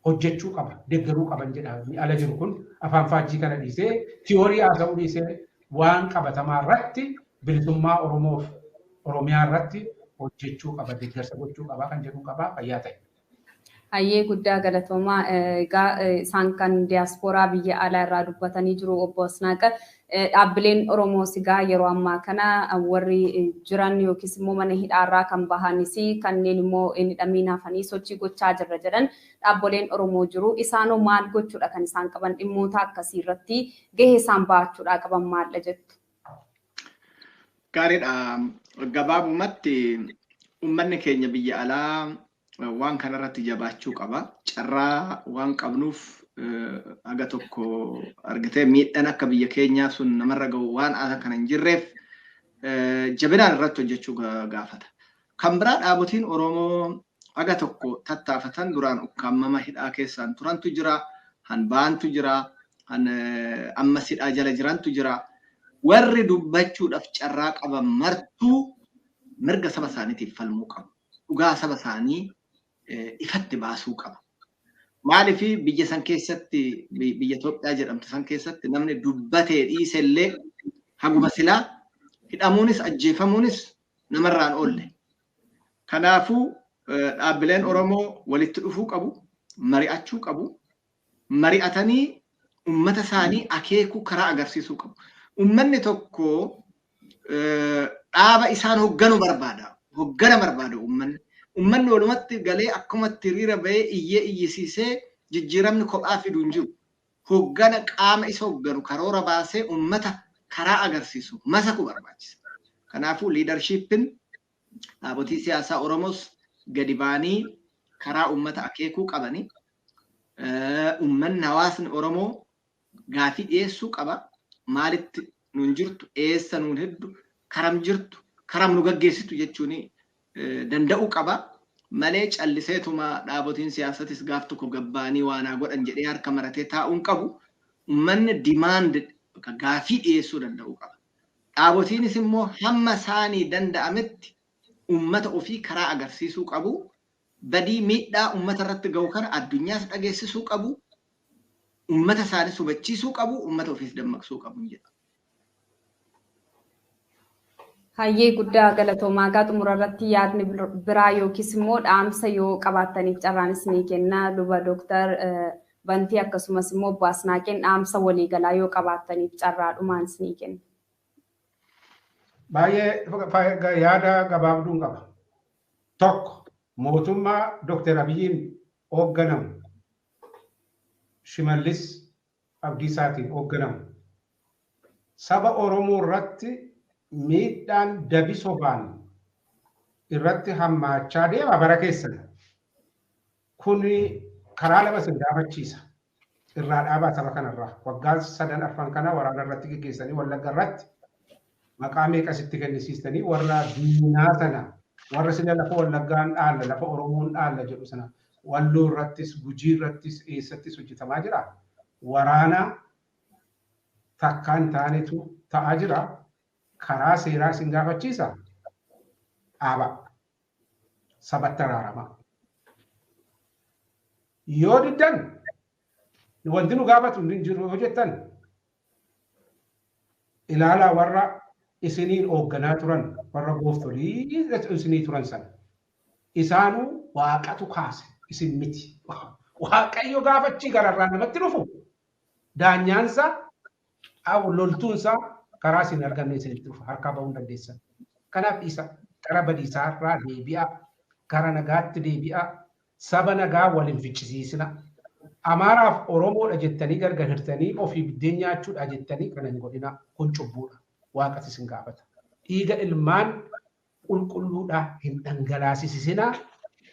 hojjechuu qaba, deeggaruu qaban jedha. Ala jiru kun afaan faajjii kana dhiisee tiyoorii haasa'uu dhiisee waan qabatamaa irratti bilisummaa Oromoof Oromiyaa irratti hojjechuu qaba, deeggarsa gochuu qaba kan jedhu qaba fayyaa ta'e. Hayyee guddaa galatoomaa egaa isaan kan diyaaspooraa biyya alaa irraa dubbatanii jiru obbo Asnaaqa dhaabbileen Oromoo sigaa yeroo ammaa kana warri jiran yookiis immoo mana hidhaarraa kan bahanis kanneen immoo hidhamanii hafanii sochii gochaa jirra jedhan dhaabbileen Oromoo jiru isaanoo maal gochuudha kan isaan qaban dhimmoota akkasii irratti gahee isaan bahachuudha qaban maal jettu? Gaariidha. Gabaabumatti uummanni keenya biyya alaa waan kanarratti jabaachuu qaba. Carraa waan qabnuuf aga tokko argitee miidhaan akka biyya keenyaa sun namarra gahu waan kana hin jirreef jabinaan irratti hojjechuu gaafata. Kan biraa dhaabotiin Oromoo aga tokko tattaafatan duraan ukkaamama hidhaa keessaan turantu jira, hanbaantu jira, ammas hidhaa jala jirantu jira. Warri dubbachuudhaaf carraa qaban martuu mirga saba isaaniitiif falmuu qabu. Dhugaa saba isaanii ifatti baasuu qaba. Maaliif biyya san keessatti biyya Itoophiyaa jedhamtu san keessatti namni dubbatee dhiise illee haguma silaa hidhamuunis ajjeefamuunis namarraan oolle. Kanaafuu dhaabbileen Oromoo walitti dhufuu qabu, mari'achuu qabu, mari'atanii uummata isaanii akeekuu karaa agarsiisuu qabu. Uummanni tokko dhaaba isaan hoogganu barbaada. Hooggana barbaada uummanni. Uummanni walumatti galee akkumatti hiriira bahee iyyee iyyisiisee jijjiiramni kophaa fiduu hin jiru. Hooggana qaama isa hoogganu karoora baasee uummata karaa agarsiisu masaku barbaachisa. Kanaafuu liidarshiippiin dhaabotii siyaasaa Oromoos gadi baanii karaa uummata akeekuu qabanii uummanni hawaasni Oromoo gaafii dhiyeessuu qaba. Maalitti nuun jirtu eessa nuun heddu karam jirtu karam nu gaggeessitu jechuun danda'uu qaba. Malee calliseetuma dhaabotiin siyaasatis gaaf tokko gabbaanii waanaa godhan jedhee harka maratee taa'uun qabu. Uummanni dimaand gaafii dhiyeessuu danda'uu qaba. Dhaabotiinis immoo hamma isaanii danda'ametti uummata ofii karaa agarsiisuu qabu. Badii miidhaa uummata irratti gahu kana addunyaas dhageessisuu qabu. Uummata isaanii hubachiisuu qabu, uummata ofiis dammaqsuu qabu jedha. Hayyee guddaa galatoomaa gaa xumura irratti yaadni biraa yookiis immoo dhaamsa yoo qabaattaniif carraanis ni kenna. Luba Dooktar Bantii akkasumas immoo obbo Asnaaqeen dhaamsa waliigalaa yoo qabaattaniif carraadhumaanis ni kenna. Baay'ee yaada gabaabduun qaba. Tokko mootummaa Dooktar Abiyyiin hoogganamu Shimallis Abdiisaatiin hoogganamu saba Oromoo irratti miidhaan dabisobaan irratti hammaachaa deema bara keessan. Kun karaa lama sin gaafachiisa. Irraa dhaabaa saba kanarraa waggaa 3 afran kana waraana irratti gaggeessanii Wallagga irratti maqaa meeqasitti kennisiistanii warra diinaa sana warra sila lafa Wallaggaan dhaalla lafa Oromoon dhaalla jedhu sana Walloo irrattis Gujii irrattis eessattis hojjetamaa jira. Waraana takkaan taanetu ta'aa jira. Karaa seeraa sin gaafachiisa. Dhaaba sabatti araarama. Yoo diddan wanti nu gaafatu hin jiru yoo jettan ilaalaa warra isiniin hoogganaa turan warra gooftolii isinii turan sana. Isaanuu waaqatu kaase. Isin miti. Waaqayyo gaafachii gararraa namatti dhufu. Daanyaansa loltuunsa karaa isin arganne isinitti dhufa. Harkaa ba'uu dandeessan. Kanaaf isa gara badiisaa irraa deebi'a. Gara nagaatti deebi'a. Saba nagaa waliin fichisiisina. Amaaraaf Oromoodha jettanii gargar hirtanii ofii biddeen nyaachuudha jettanii kana hin godhina. Kun cubbuudha. Waaqatu isin gaafata. Dhiiga ilmaan qulqulluudha hin dhangalaasisisina.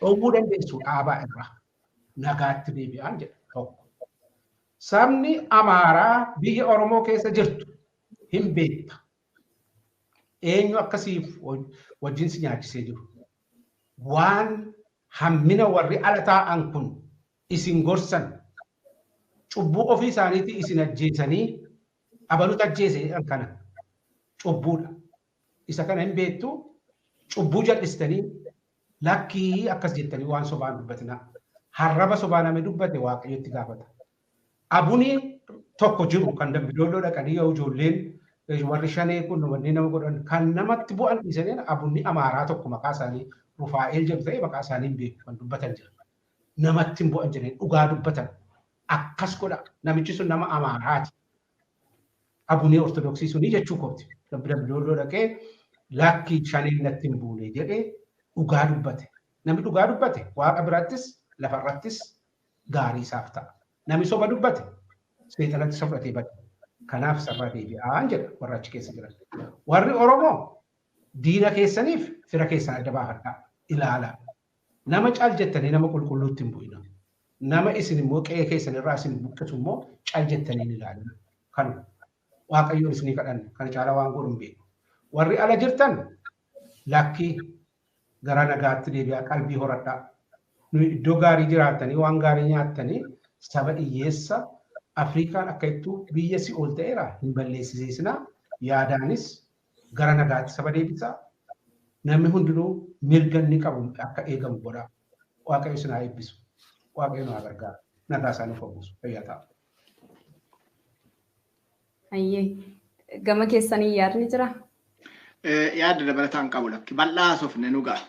Dhowwuu dandeessu dhaabaa irraa nagaatti deebi'aan jedha tokko. Sabni Amaaraa biyya Oromoo keessa jirtu hin beekta. Eenyu akkasiif wajjin si nyaachisee jiru. Waan hammina warri ala taa'an kun isin gorsan cubbuu ofii isaaniitti isin ajjeesanii abaluutu ajjeese kana cubbuudha. Isa kana hin beektu cubbuu jal'istanii lakkii akkas jettanii waan sobaan dubbatina. Harraba sobaaname dubbate Waaqayyotti gaafata. Abuniin tokko jiru kan Dambidolloo dhaqanii yoo ijoolleen warri shanee kun wanni nama godhan kan namatti bu'an isaniin abunni amaaraa tokko maqaa isaanii Rufaa'eel jedhu ta'e maqaa isaanii hin beeku kan dubbatan jira. Namatti hin bu'an jedhanii dhugaa dubbatan akkas godha namichi sun nama amaaraati. Abunni ortodoksii sunii jechuu kooti. Dabbidolloo dhaqee lakkii shaneen natti hin buune jedhee dhugaa dubbate. Namni dhugaa dubbate waaqa birattis lafarrattis gaarii isaaf ta'a. Namni soba dubbate seexanatti isa fudhatee bada. Kanaaf sarara deebi'aan jedha warra achi keessa jiran. Warri Oromoo diina keessaniif fira keessan adda baafadhaa ilaalaa. Nama caal jettanii nama qulqulluutti hin bu'ina. Nama isin immoo qe'ee keessan irraa isin buqqisu immoo caal jettanii hin ilaalina. Kan waaqayyoon isinii kadhanne kan caalaa waan godhu hin beeku. Warri ala jirtan lakkii gara nagaatti deebi'aa qalbii horadhaa. Nu iddoo gaarii jiraattanii waan gaarii nyaattanii saba hiyyeessa Afrikaan akka ittuu biyya si ol ta'eera hin balleessisiisna yaadaanis gara nagaatti saba deebisaa. Namni hundinuu mirga inni qabu akka eegamu godha. Waaqayyo isin haa eebbisu. Waaqayyo nu haa gargaaru. Nagaa isaaniif hawwisu. Fayyaa ta'a. Hayyee gama keessanii yaadni jira? Yaada dabalataan qabu lakki bal'aa sofne nu ga'a.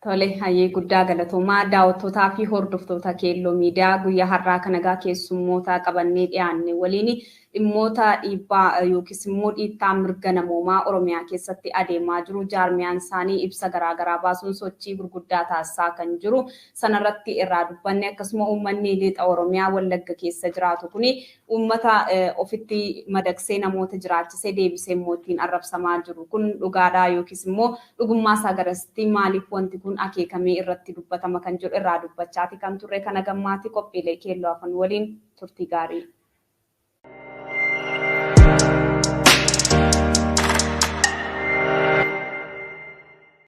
Tole hayyee guddaa galatoomaa daawwattootaa fi hordoftoota Keelloo Miidiyaa guyyaa har'aa kana egaa keessummoota qabannee dhiyaanne waliin dhimmoota dhiibbaa yookiis immoo dhiittaa mirga namoomaa Oromiyaa keessatti adeemaa jiru jaarmiyaan isaanii ibsa garaagaraa baasuun sochii gurguddaa taasisaa kan jiru sanarratti irraa dubbanne akkasuma uummanni lixa Oromiyaa Wallagga keessa jiraatu kuni uummata ofitti madaqsee namoota jiraachisee deebisee mootiin arrabsamaa jiru kun dhugaadhaa yookiis immoo dhugummaa isaa garasitti maaliif wanti kun akeekamee irratti dubbatama kan jiru irraa dubbachaati kan turre kana gammaatti qophiilee Keelloo Afaan waliin turtii gaarii.